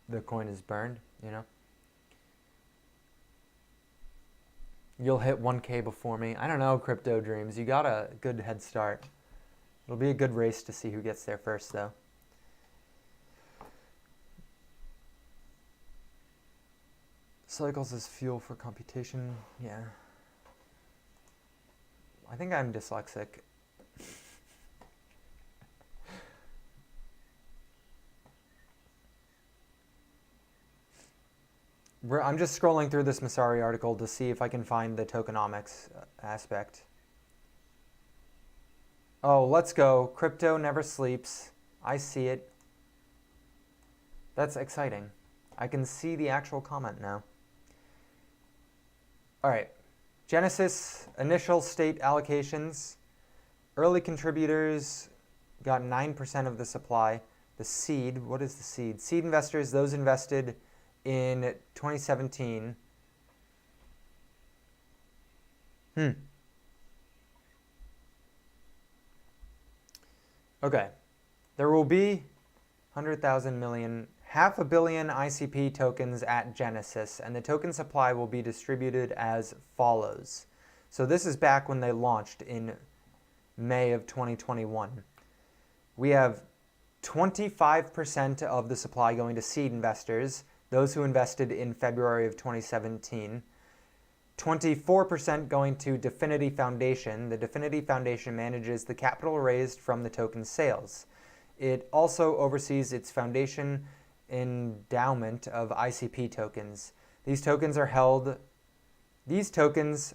the coin is burned, you know? You'll hit 1K before me. I don't know, Crypto Dreams. You got a good head start. It'll be a good race to see who gets there first, though. Cycles as fuel for computation. Yeah. I think I'm dyslexic. I'm just scrolling through this Masari article to see if I can find the tokenomics aspect. Oh, let's go. Crypto never sleeps. I see it. That's exciting. I can see the actual comment now. All right. Genesis, initial state allocations. Early contributors got 9% of the supply. The seed, what is the seed? Seed investors, those invested in 2017. Okay. There will be 100,000 million, 500 million ICP tokens at Genesis, and the token supply will be distributed as follows. So this is back when they launched in May of 2021. We have 25% of the supply going to seed investors, those who invested in February of 2017. 24% going to Dfinity Foundation. The Dfinity Foundation manages the capital raised from the token sales. it also oversees its foundation endowment of ICP tokens. These tokens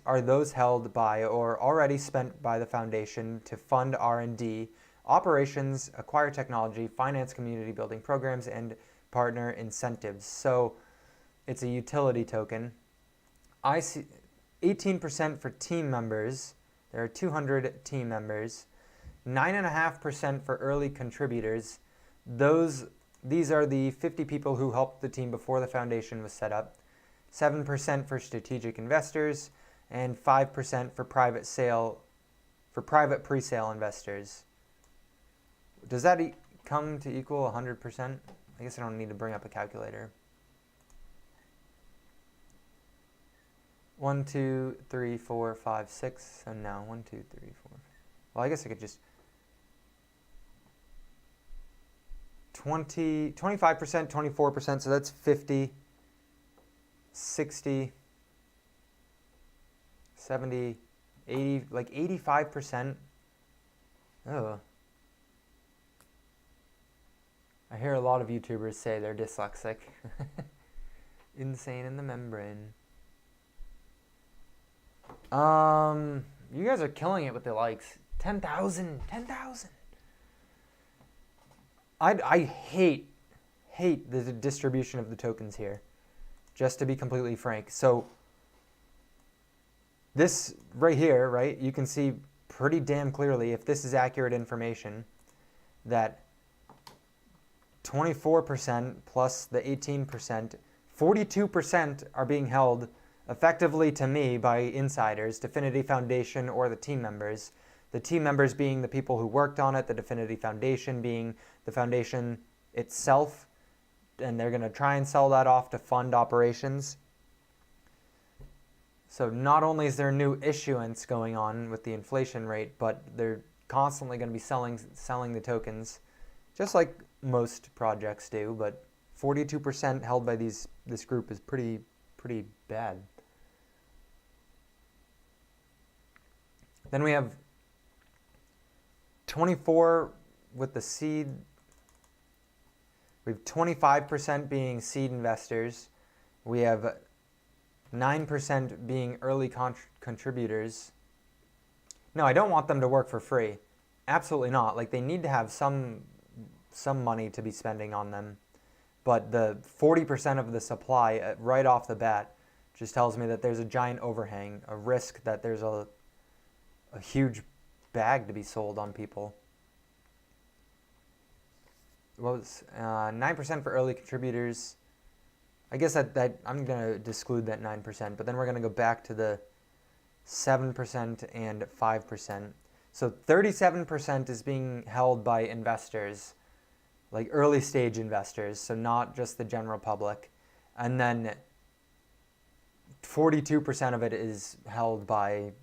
are those held by or already spent by the foundation to fund R&D, operations, acquire technology, finance community building programs, and partner incentives. So it's a utility token. 18% for team members. There are 200 team members. 9.5% for early contributors. These are the 50 people who helped the team before the foundation was set up. 7% for strategic investors, and 5% for private pre-sale investors. Does that come to equal 100%? I guess I don't need to bring up a calculator. 1, 2, 3, 4, 5, 6, and now 1, 2, 3, 4. Well, I guess I could just 25%, 24%, so that's 50, 60, 70, 80, like 85%. Oh. I hear a lot of YouTubers say they're dyslexic. Insane in the membrane. You guys are killing it with the likes. 10,000, 10,000. I hate the distribution of the tokens here, just to be completely frank. So this right here, right, you can see pretty damn clearly, if this is accurate information, that 24% plus the 18%, 42% are being held effectively to me by insiders, Dfinity Foundation or the team members. The team members being the people who worked on it, the Dfinity Foundation being the foundation itself, and they're going to try and sell that off to fund operations. So not only is there new issuance going on with the inflation rate, but they're constantly going to be selling the tokens, just like most projects do. But 42% held by this group is pretty bad. Then we have 24 with the seed. We have 25% being seed investors. We have 9% being early contributors. No, I don't want them to work for free. Absolutely not. Like, they need to have some money to be spending on them. But the 40% of the supply right off the bat just tells me that there's a giant overhang, a risk that there's a huge bag to be sold on people. What was 9% for early contributors? I guess that I'm going to exclude that 9%, but then we're going to go back to the 7% and 5%. So 37% is being held by investors, like early stage investors, so not just the general public. And then 42% of it is held by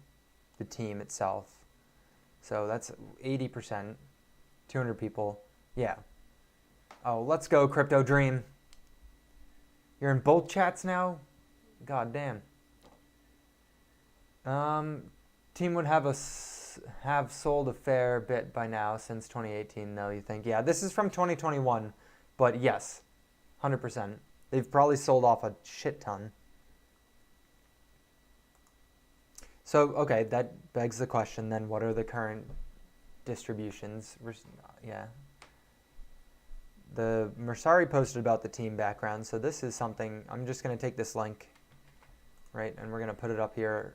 the team itself. So that's 80%, 200 people. Yeah. Oh, let's go, Crypto Dream. You're in both chats now? God damn. Team would have sold a fair bit by now since 2018, though, you think? Yeah, this is from 2021, but yes, 100%. They've probably sold off a shit ton. So, okay, that begs the question then, what are the current distributions? Yeah. The Mersari posted about the team background, so this is something, I'm just going to take this link, right, and we're going to put it up here.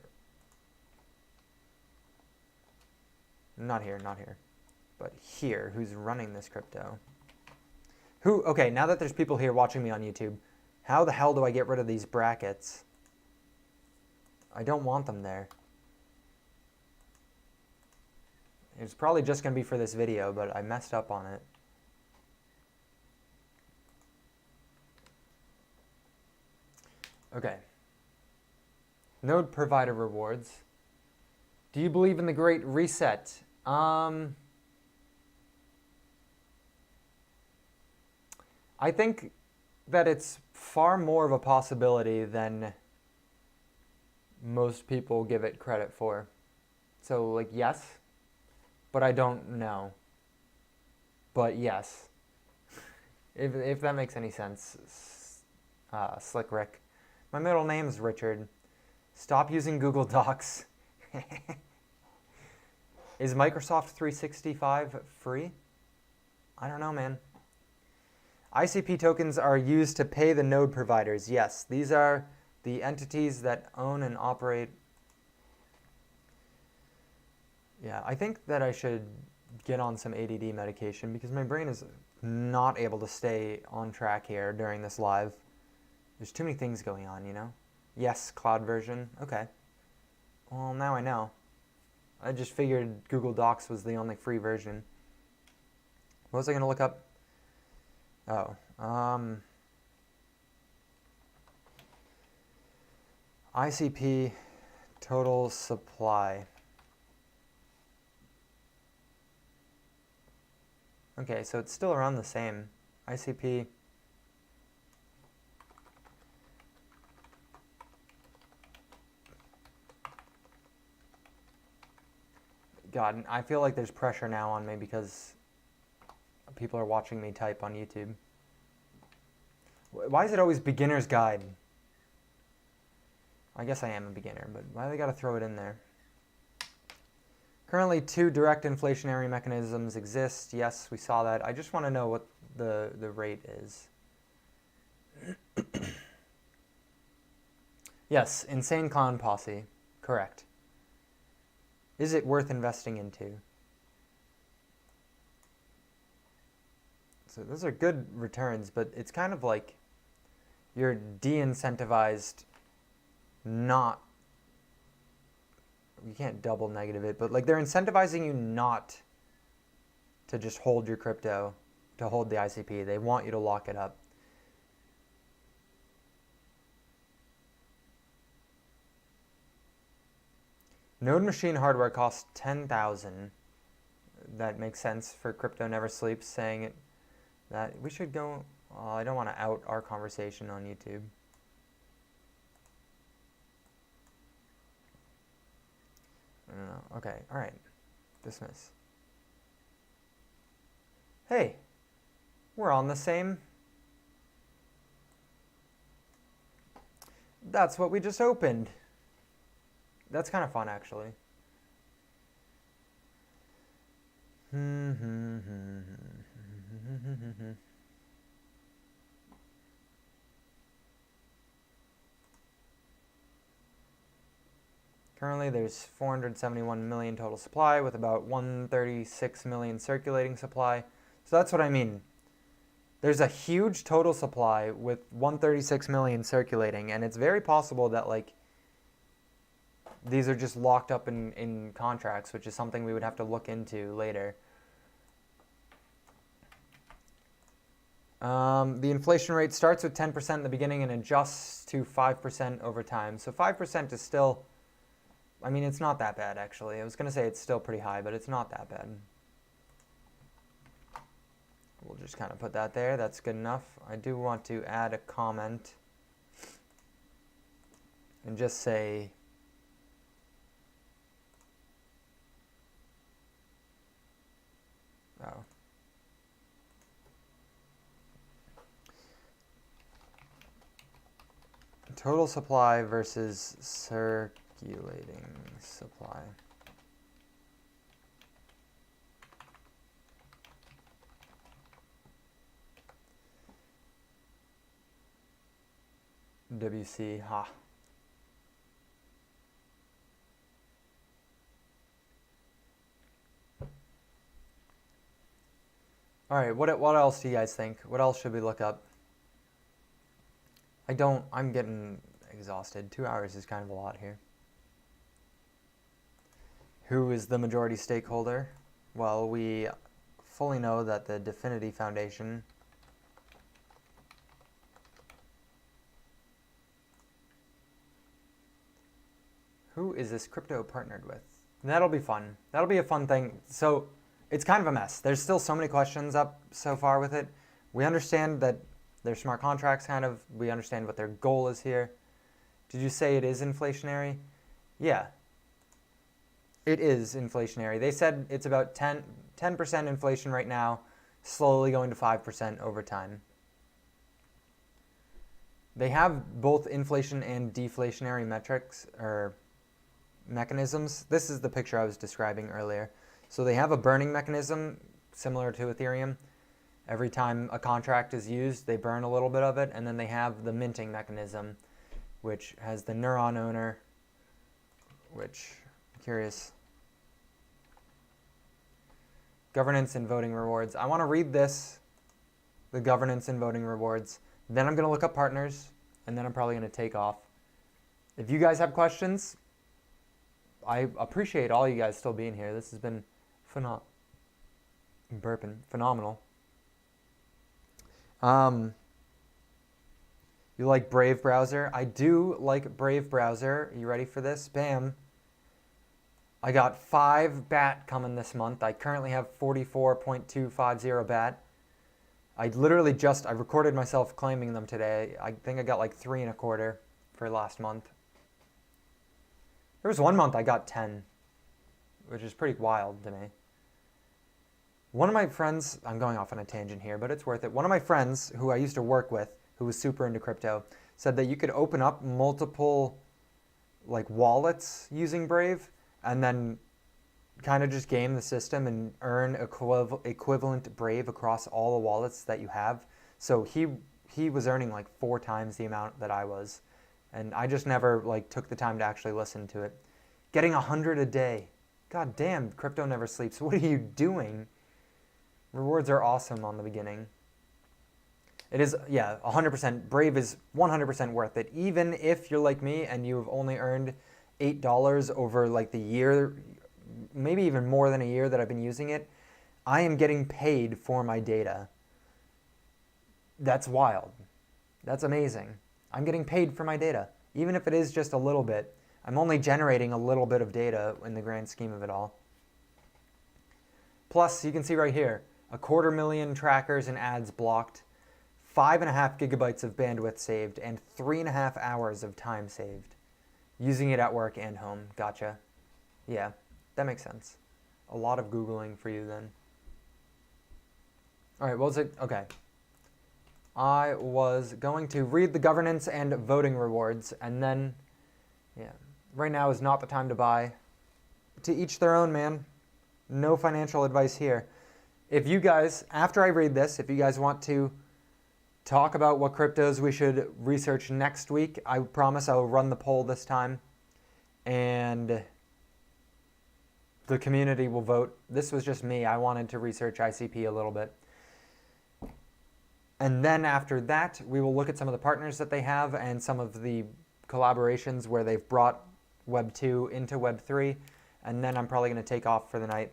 Not here, but here, who's running this crypto. Okay, now that there's people here watching me on YouTube, how the hell do I get rid of these brackets? I don't want them there. It's probably just going to be for this video, but I messed up on it. Okay. Node provider rewards. Do you believe in the Great Reset? I think that it's far more of a possibility than most people give it credit for. So, like, yes, but I don't know. But yes, if that makes any sense, Slick Rick. My middle name is Richard. Stop using Google Docs. Is Microsoft 365 free? I don't know, man. ICP tokens are used to pay the node providers. Yes, these are the entities that own and operate. Yeah, I think that I should get on some ADD medication because my brain is not able to stay on track here during this live. There's too many things going on, you know? Yes, cloud version. Okay. Well, now I know. I just figured Google Docs was the only free version. What was I going to look up? Oh. ICP total supply. Okay, so it's still around the same. ICP. God, I feel like there's pressure now on me because people are watching me type on YouTube. Why is it always beginner's guide? I guess I am a beginner, but why do they gotta throw it in there? Currently, 2 direct inflationary mechanisms exist. Yes, we saw that. I just want to know what the rate is. Yes, Insane Clown Posse. Correct. Is it worth investing into? So those are good returns, but it's kind of like you're de-incentivized not, you can't double negative it, but like they're incentivizing you not to just hold your crypto, to hold the ICP. They want you to lock it up. Node machine hardware costs $10,000. That makes sense for Crypto Never Sleeps saying it. That we should go. I don't want to out our conversation on YouTube. No. Okay. All right. Dismiss. Hey, we're on the same. That's what we just opened. That's kind of fun, actually. Currently, there's 471 million total supply with about 136 million circulating supply. So that's what I mean. There's a huge total supply with 136 million circulating, and it's very possible that like these are just locked up in contracts, which is something we would have to look into later. The inflation rate starts with 10% in the beginning and adjusts to 5% over time. So 5% is still, I mean, it's not that bad, actually. I was going to say it's still pretty high, but it's not that bad. We'll just kind of put that there. That's good enough. I do want to add a comment and just say, oh. Total supply versus circulating supply. WC, ha. All right, what else do you guys think? What else should we look up? I'm getting exhausted. 2 hours is kind of a lot here. Who is the majority stakeholder? Well, we fully know that the Definity Foundation Who is this crypto partnered with? That'll be fun. That'll be a fun thing. So it's kind of a mess. There's still so many questions up so far with it. We understand that they're smart contracts, kind of. We understand what their goal is here. Did you say it is inflationary? Yeah. It is inflationary. They said it's about 10% inflation right now. slowly going to 5% over time. They have both inflation and deflationary metrics or mechanisms. This is the picture I was describing earlier. So they have a burning mechanism similar to Ethereum. Every time a contract is used, they burn a little bit of it, and then they have the minting mechanism, which has the neuron owner, which, I'm curious. Governance and voting rewards. I want to read this, the governance and voting rewards. Then I'm going to look up partners, and then I'm probably going to take off. If you guys have questions, I appreciate all you guys still being here. This has been phenomenal. You like Brave browser? I do like Brave browser. You ready for this? Bam. I got 5 BAT coming this month. I currently have 44.250 BAT. I recorded myself claiming them today. I think I got like 3.25 for last month. There was one month I got 10, which is pretty wild to me. One of my friends, I'm going off on a tangent here, but it's worth it. One of my friends who I used to work with, who was super into crypto, said that you could open up multiple like wallets using Brave and then kind of just game the system and earn equivalent Brave across all the wallets that you have. So he was earning like 4 times the amount that I was. And I just never like took the time to actually listen to it. Getting 100 a day. God damn, crypto never sleeps. What are you doing? Rewards are awesome on the beginning. It is, 100%. Brave is 100% worth it. Even if you're like me and you've only earned $8 over like the year, maybe even more than a year that I've been using it, I am getting paid for my data. That's wild. That's amazing. I'm getting paid for my data. Even if it is just a little bit, I'm only generating a little bit of data in the grand scheme of it all. Plus, you can see right here, 250,000 trackers and ads blocked, 5.5 gigabytes of bandwidth saved, and 3.5 hours of time saved. Using it at work and home. Gotcha. Yeah, that makes sense. A lot of Googling for you then. All right, what was it? Okay. I was going to read the governance and voting rewards, and then, right now is not the time to buy. To each their own, man. No financial advice here. If you guys, after I read this, if you guys want to talk about what cryptos we should research next week, I promise I will run the poll this time, and the community will vote. This was just me. I wanted to research ICP a little bit. And then after that, we will look at some of the partners that they have and some of the collaborations where they've brought Web 2 into Web 3. And then I'm probably going to take off for the night.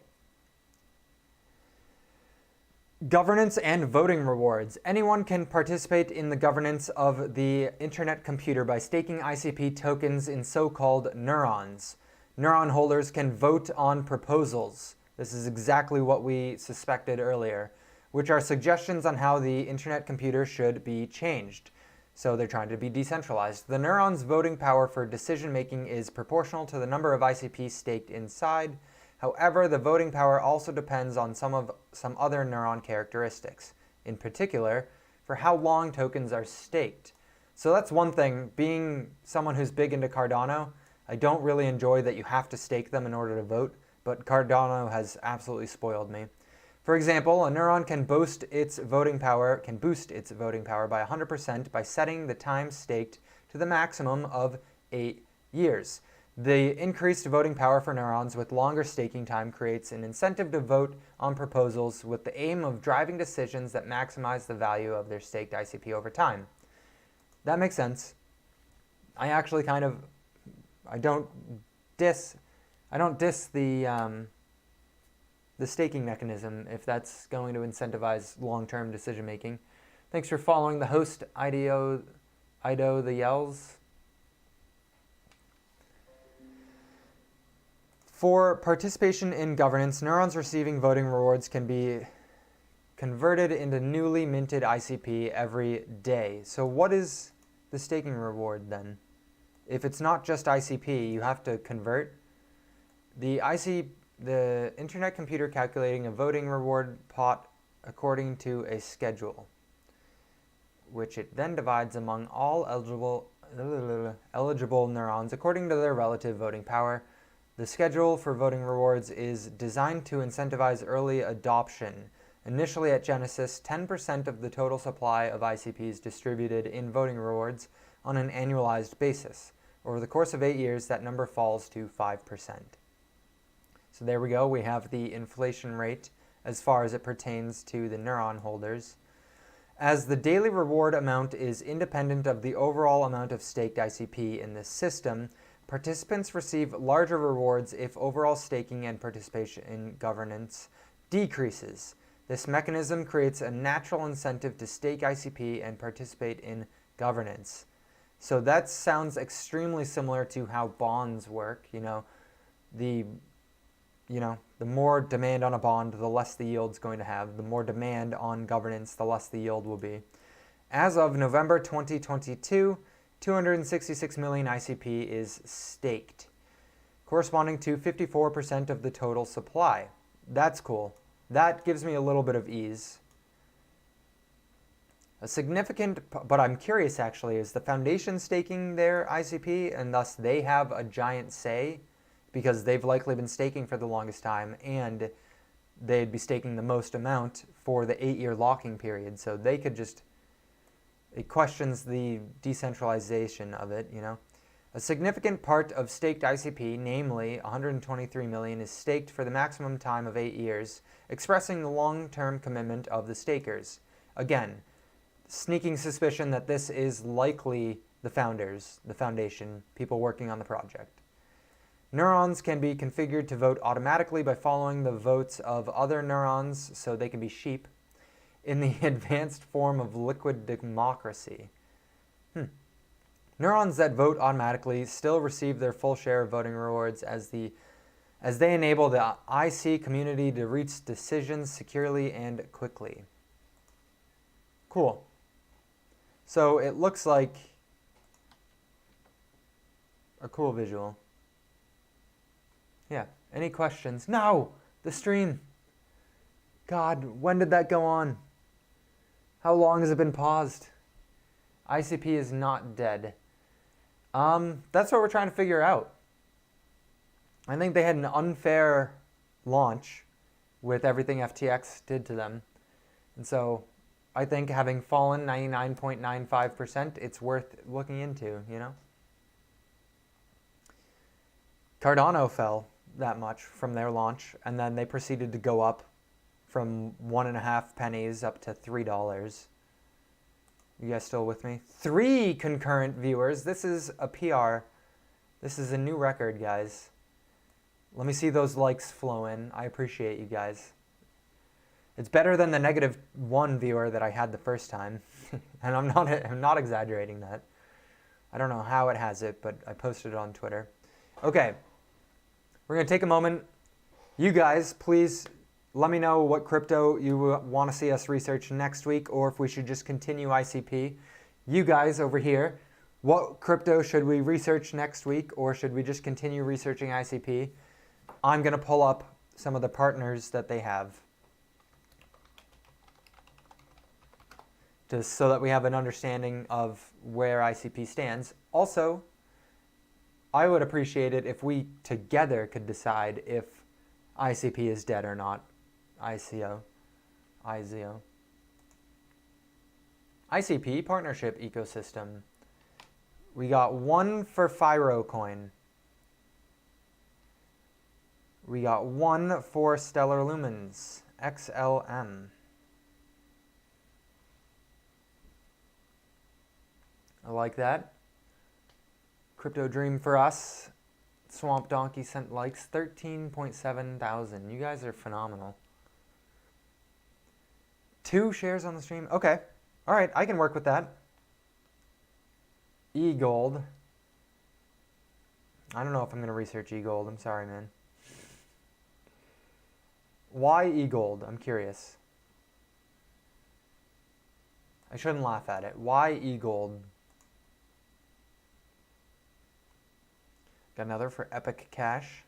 Governance and voting rewards. Anyone can participate in the governance of the Internet Computer by staking ICP tokens in so-called neurons. Neuron holders can vote on proposals. This is exactly what we suspected earlier, which are suggestions on how the Internet Computer should be changed. So they're trying to be decentralized. The neuron's voting power for decision-making is proportional to the number of ICP staked inside. However, the voting power also depends on some other neuron characteristics, in particular, for how long tokens are staked. So that's one thing. Being someone who's big into Cardano, I don't really enjoy that you have to stake them in order to vote, but Cardano has absolutely spoiled me. For example, a neuron can boost its voting power by 100% by setting the time staked to the maximum of 8 years. The increased voting power for neurons with longer staking time creates an incentive to vote on proposals with the aim of driving decisions that maximize the value of their staked ICP over time. That makes sense. I actually I don't diss the staking mechanism if that's going to incentivize long-term decision making. Thanks for following the host, Ido the Yells. For participation in governance, neurons receiving voting rewards can be converted into newly minted ICP every day. So what is the staking reward then? If it's not just ICP, you have to convert. The Internet Computer calculating a voting reward pot according to a schedule, which it then divides among all eligible neurons according to their relative voting power. The schedule for voting rewards is designed to incentivize early adoption. Initially at Genesis, 10% of the total supply of ICPs distributed in voting rewards on an annualized basis. Over the course of 8 years, that number falls to 5%. So there we go. We have the inflation rate as far as it pertains to the neuron holders. As the daily reward amount is independent of the overall amount of staked ICP in this system, participants receive larger rewards if overall staking and participation in governance decreases. This mechanism creates a natural incentive to stake ICP and participate in governance. So that sounds extremely similar to how bonds work. The more demand on a bond, the less the yield's going to have. The more demand on governance, the less the yield will be. As of November 2022, 266 million ICP is staked, corresponding to 54% of the total supply. That's cool. That gives me a little bit of ease. A significant, but I'm curious actually, is the foundation staking their ICP and thus they have a giant say because they've likely been staking for the longest time and they'd be staking the most amount for the 8-year locking period. So they could just, it questions the decentralization of it, A significant part of staked ICP, namely 123 million, is staked for the maximum time of 8 years, expressing the long-term commitment of the stakers. Again, sneaking suspicion that this is likely the founders, the foundation, people working on the project. Neurons can be configured to vote automatically by following the votes of other neurons, so they can be sheep, in the advanced form of liquid democracy. Neurons that vote automatically still receive their full share of voting rewards as they enable the IC community to reach decisions securely and quickly. Cool. So it looks like a cool visual. Yeah. Any questions? No! The stream! God, when did that go on? How long has it been paused? ICP is not dead. That's what we're trying to figure out. I think they had an unfair launch with everything FTX did to them. And so I think having fallen 99.95%, it's worth looking into, Cardano fell that much from their launch, and then they proceeded to go up from 1.5 pennies up to $3. You guys still with me? 3 concurrent viewers. This is a PR. This is a new record, guys. Let me see those likes flow in. I appreciate you guys. It's better than the -1 viewer that I had the first time. And I'm not exaggerating that. I don't know how it has it, but I posted it on Twitter. Okay. We're going to take a moment. You guys, please let me know what crypto you want to see us research next week, or if we should just continue ICP. You guys over here, what crypto should we research next week, or should we just continue researching ICP? I'm going to pull up some of the partners that they have, just so that we have an understanding of where ICP stands. Also, I would appreciate it if we together could decide if ICP is dead or not. ICO. ICP partnership ecosystem. We got 1 for Firocoin. We got 1 for Stellar Lumens, XLM. I like that. Crypto Dream for us. Swamp Donkey sent likes, 13.7 thousand. You guys are phenomenal. 2 shares on the stream. Okay. All right, I can work with that. eGold. I don't know if I'm going to research eGold. I'm sorry, man. Why eGold? I'm curious. I shouldn't laugh at it. Why eGold? Got another for Epic Cash.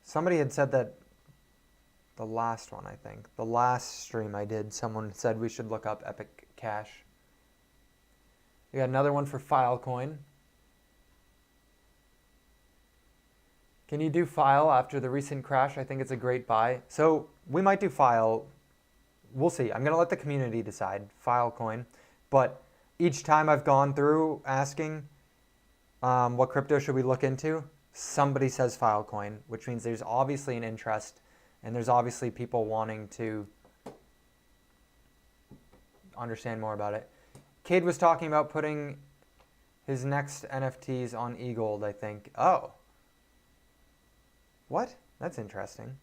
Somebody had said that the last one, I think. The last stream I did, someone said we should look up Epic Cash. We got another one for Filecoin. Can you do File after the recent crash? I think it's a great buy. So we might do File. We'll see. I'm going to let the community decide. Filecoin. But each time I've gone through asking what crypto should we look into, somebody says Filecoin, which means there's obviously an interest and there's obviously people wanting to understand more about it. Cade was talking about putting his next NFTs on eGold, I think. Oh. What? That's interesting.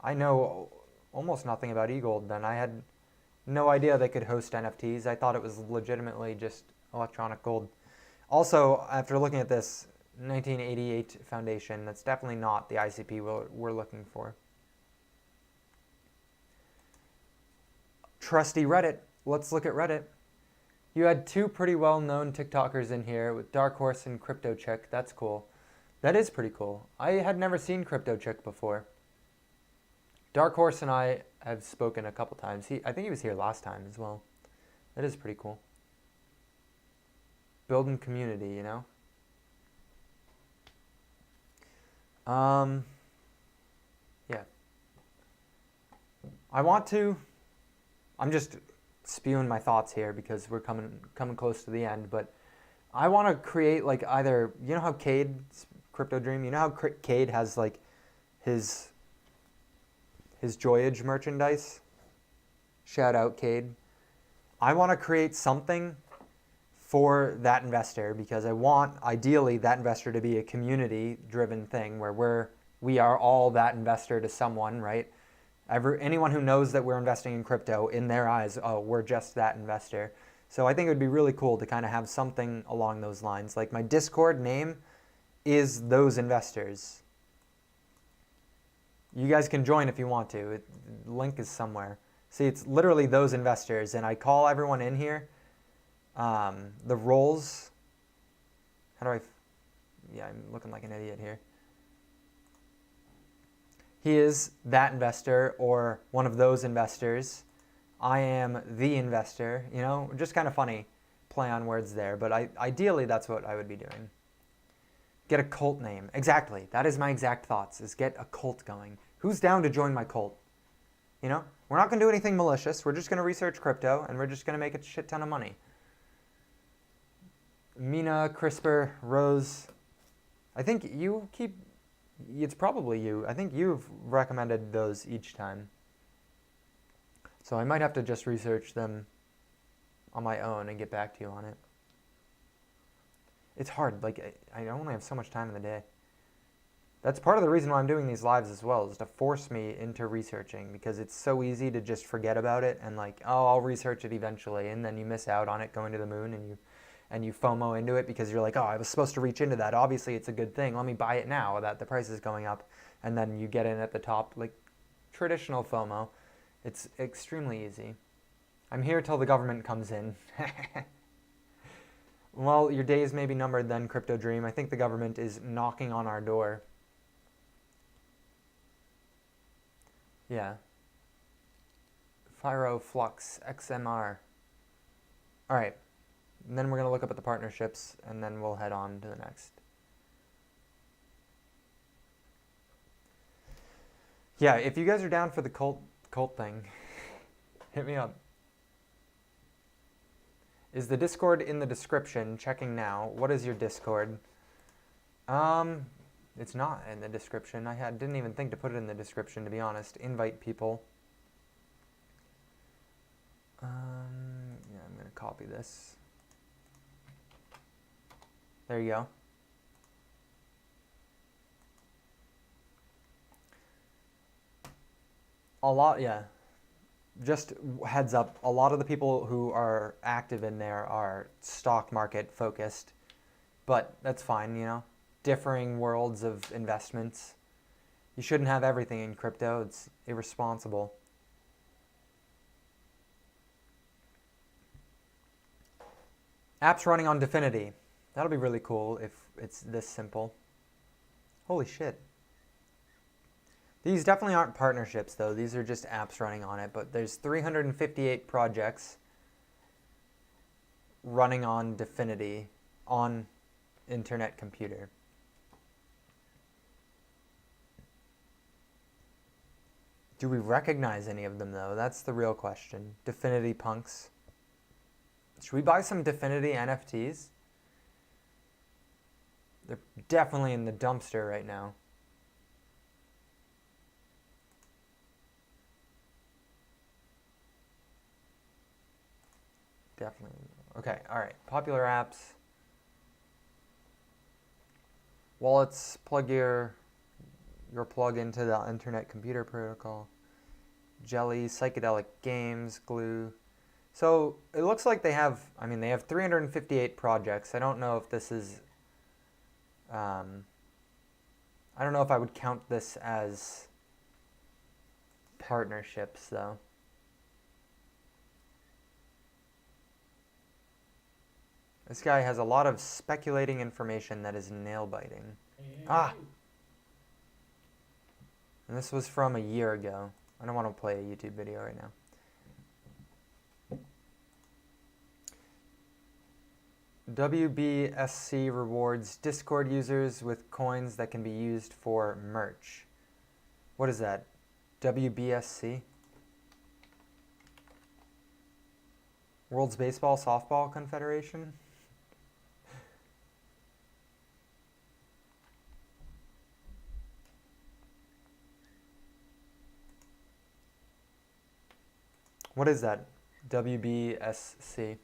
I know almost nothing about eGold then. I had no idea they could host NFTs. I thought it was legitimately just electronic gold. Also, after looking at this 1988 foundation, that's definitely not the ICP we're looking for. Trusty Reddit. Let's look at Reddit. You had two pretty well-known TikTokers in here with Dark Horse and Crypto Chick. That's cool. That is pretty cool. I had never seen Crypto Chick before. Dark Horse and I have spoken a couple times. I think he was here last time as well. That is pretty cool. Building community, you know? Yeah. I'm just spewing my thoughts here because we're coming close to the end, but I want to create like either, you know how Cade's Crypto Dream, you know how Cade has like his Joyage merchandise? Shout out Cade. I want to create something for that investor because I want ideally that investor to be a community driven thing where we are all that investor to someone, right? Anyone who knows that we're investing in crypto, in their eyes, oh, we're just that investor. So I think it would be really cool to kind of have something along those lines. Like my Discord name is those investors. You guys can join if you want to. The link is somewhere. See, it's literally those investors, and I call everyone in here. The roles. Yeah, I'm looking like an idiot here. He is that investor or one of those investors. I am the investor, you know, just kind of funny play on words there, but ideally that's what I would be doing. Get a cult name. Exactly. That is my exact thoughts, is get a cult going. Who's down to join my cult? You know, we're not going to do anything malicious. We're just going to research crypto and we're just going to make a shit ton of money. Mina, CRISPR, Rose. I think it's probably you. I think you've recommended those each time. So I might have to just research them on my own and get back to you on it. It's hard. Like, I only have so much time in the day. That's part of the reason why I'm doing these lives as well, is to force me into researching, because it's so easy to just forget about it and like, oh, I'll research it eventually, and then you miss out on it going to the moon, and you FOMO into it because you're like, oh, I was supposed to reach into that. Obviously, it's a good thing. Let me buy it now that the price is going up. And then you get in at the top, like traditional FOMO. It's extremely easy. I'm here till the government comes in. Well, your days may be numbered then, Crypto Dream. I think the government is knocking on our door. Yeah. Fyro Flux XMR. All right. And then we're going to look up at the partnerships, and then we'll head on to the next. Yeah, if you guys are down for the cult thing, hit me up. Is the Discord in the description? Checking now. What is your Discord? It's not in the description. Didn't even think to put it in the description, to be honest. Invite people. Yeah, I'm going to copy this. There you go. Yeah. Just heads up, a lot of the people who are active in there are stock market focused, but that's fine, you know. Differing worlds of investments. You shouldn't have everything in crypto. It's irresponsible. Apps running on Definity. That'll be really cool if it's this simple. Holy shit. These definitely aren't partnerships, though. These are just apps running on it, but there's 358 projects running on Dfinity on Internet Computer. Do we recognize any of them, though? That's the real question. Dfinity punks. Should we buy some Dfinity NFTs? They're definitely in the dumpster right now. Definitely. Okay, all right. Popular apps. Wallets, plug your plug into the Internet Computer Protocol. Jelly, psychedelic games, glue. So it looks like they have 358 projects. I don't know if this is, I don't know if I would count this as partnerships, though. This guy has a lot of speculating information that is nail-biting. Ah! And this was from a year ago. I don't want to play a YouTube video right now. WBSC rewards Discord users with coins that can be used for merch. What is that? WBSC? World's Baseball Softball Confederation? What is that? WBSC.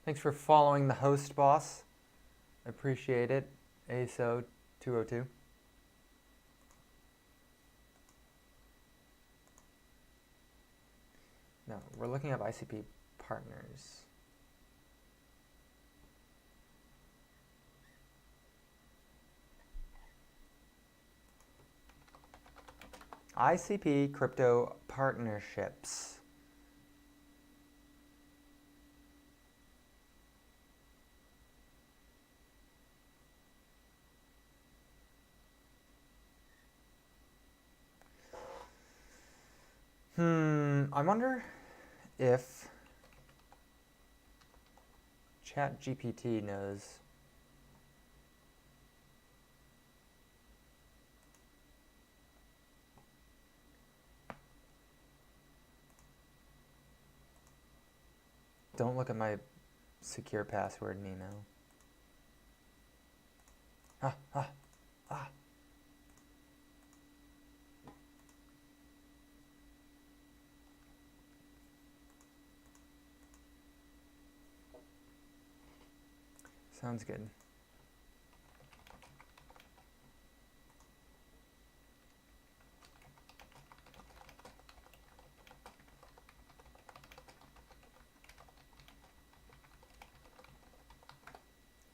Thanks for following the host, boss. I appreciate it. ASO202. No, we're looking up ICP partners. ICP crypto partnerships. I wonder if ChatGPT knows. Don't look at my secure password and email. Ah. Sounds good.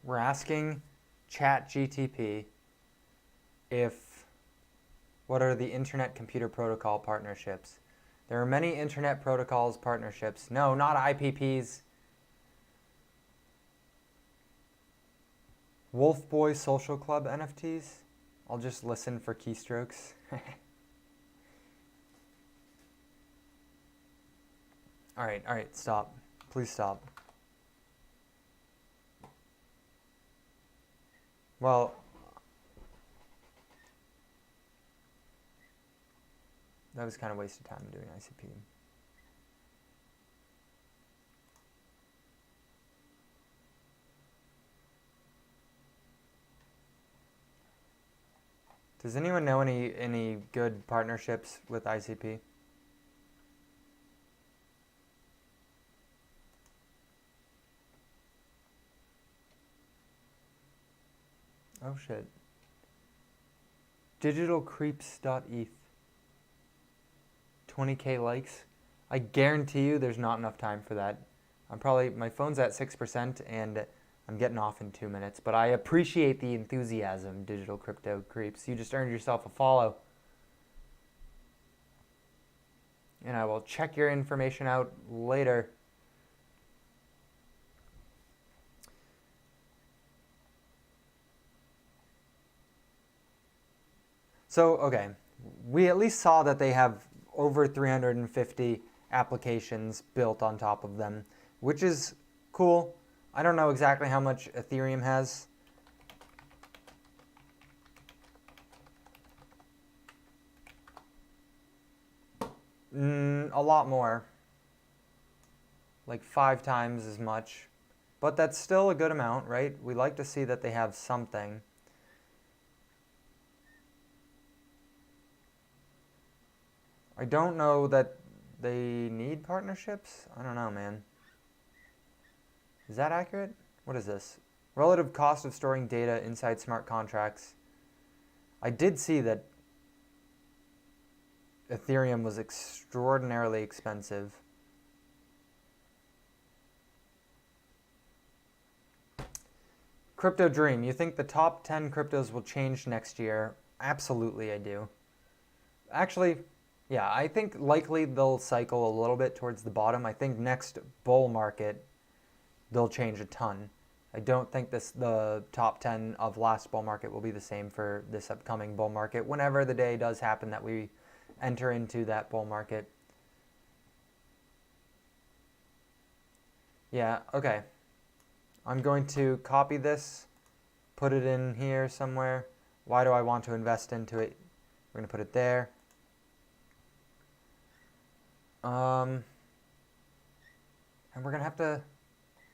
We're asking ChatGTP what are the Internet Computer Protocol partnerships? There are many Internet Protocols partnerships. No, not IPPs. Wolf Boy Social Club NFTs? I'll just listen for keystrokes. All right, stop. Please stop. Well, that was kind of a waste of time doing ICP. Does anyone know any good partnerships with ICP? Oh shit. Digitalcreeps.eth. 20k likes. I guarantee you there's not enough time for that. My phone's at 6% and I'm getting off in 2 minutes, but I appreciate the enthusiasm, Digital Crypto Creeps. You just earned yourself a follow. And I will check your information out later. So, okay. we at least saw that they have over 350 applications built on top of them, which is cool. I don't know exactly how much Ethereum has. A lot more. Like 5 times as much. But that's still a good amount, right? We like to see that they have something. I don't know that they need partnerships. I don't know, man. Is that accurate? What is this? Relative cost of storing data inside smart contracts. I did see that Ethereum was extraordinarily expensive. Crypto Dream, you think the top 10 cryptos will change next year? Absolutely, I do. Actually, yeah, I think likely they'll cycle a little bit towards the bottom. I think next bull market, they'll change a ton. I don't think the top 10 of last bull market will be the same for this upcoming bull market, whenever the day does happen that we enter into that bull market. Yeah, okay. I'm going to copy this, put it in here somewhere. Why do I want to invest into it? We're going to put it there. And we're going to have to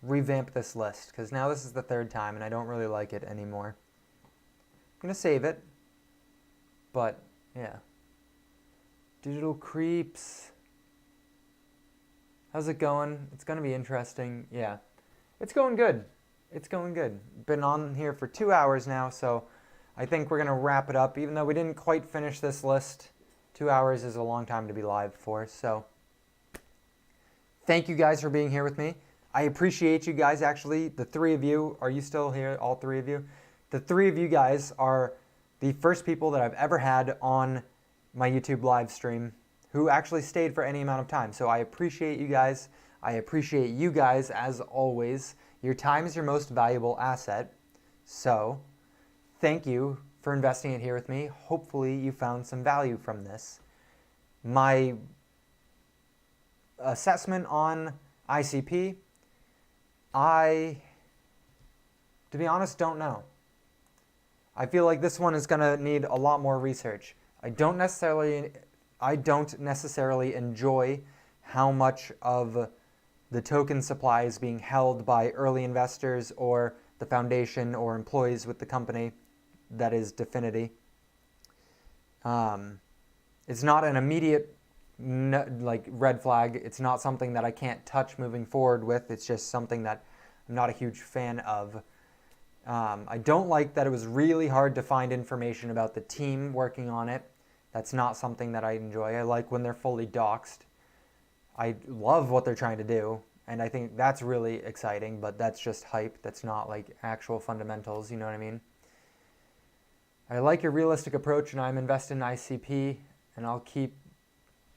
revamp this list, because now this is the 3rd time and I don't really like it anymore. I'm going to save it. But, yeah. Digital Creeps. How's it going? It's going to be interesting. Yeah. It's going good. It's going good. Been on here for 2 hours now, so I think we're going to wrap it up. Even though we didn't quite finish this list, 2 hours is a long time to be live for. So thank you guys for being here with me. I appreciate you guys, actually. The 3 of you, are you still here, all 3 of you? The 3 of you guys are the first people that I've ever had on my YouTube live stream who actually stayed for any amount of time. So I appreciate you guys. I appreciate you guys as always. Your time is your most valuable asset. So thank you for investing it here with me. Hopefully you found some value from this. My assessment on ICP, to be honest, don't know. I feel like this one is going to need a lot more research. I don't necessarily enjoy how much of the token supply is being held by early investors or the foundation or employees with the company that is Definity. It's not an immediate red flag. It's not something that I can't touch moving forward with. It's just something that I'm not a huge fan of. I don't like that it was really hard to find information about the team working on it. That's not something that I enjoy. I like when they're fully doxed. I love what they're trying to do, and I think that's really exciting, but that's just hype. That's not like actual fundamentals, you know what I mean? I like your realistic approach, and I'm invested in ICP, and I'll keep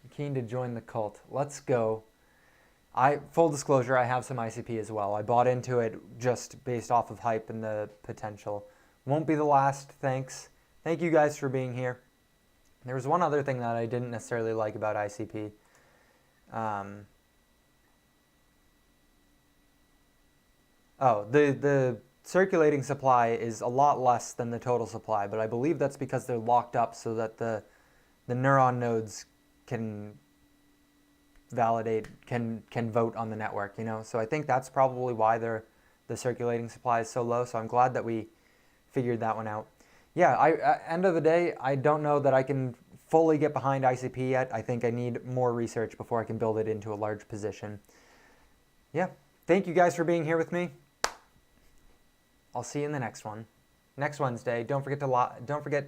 keen to join the cult. Let's go. Full disclosure, I have some ICP as well. I bought into it just based off of hype and the potential. Won't be the last, thanks. Thank you guys for being here. There was one other thing that I didn't necessarily like about ICP. The circulating supply is a lot less than the total supply, but I believe that's because they're locked up so that the neuron nodes can validate, can vote on the network, you know? So I think that's probably why the circulating supply is so low, so I'm glad that we figured that one out. Yeah, end of the day, I don't know that I can fully get behind ICP yet. I think I need more research before I can build it into a large position. Yeah, thank you guys for being here with me. I'll see you in the next one. Next Wednesday. Don't forget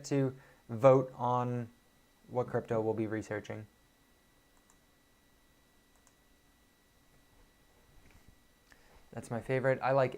to vote on what crypto we'll be researching. That's my favorite. I like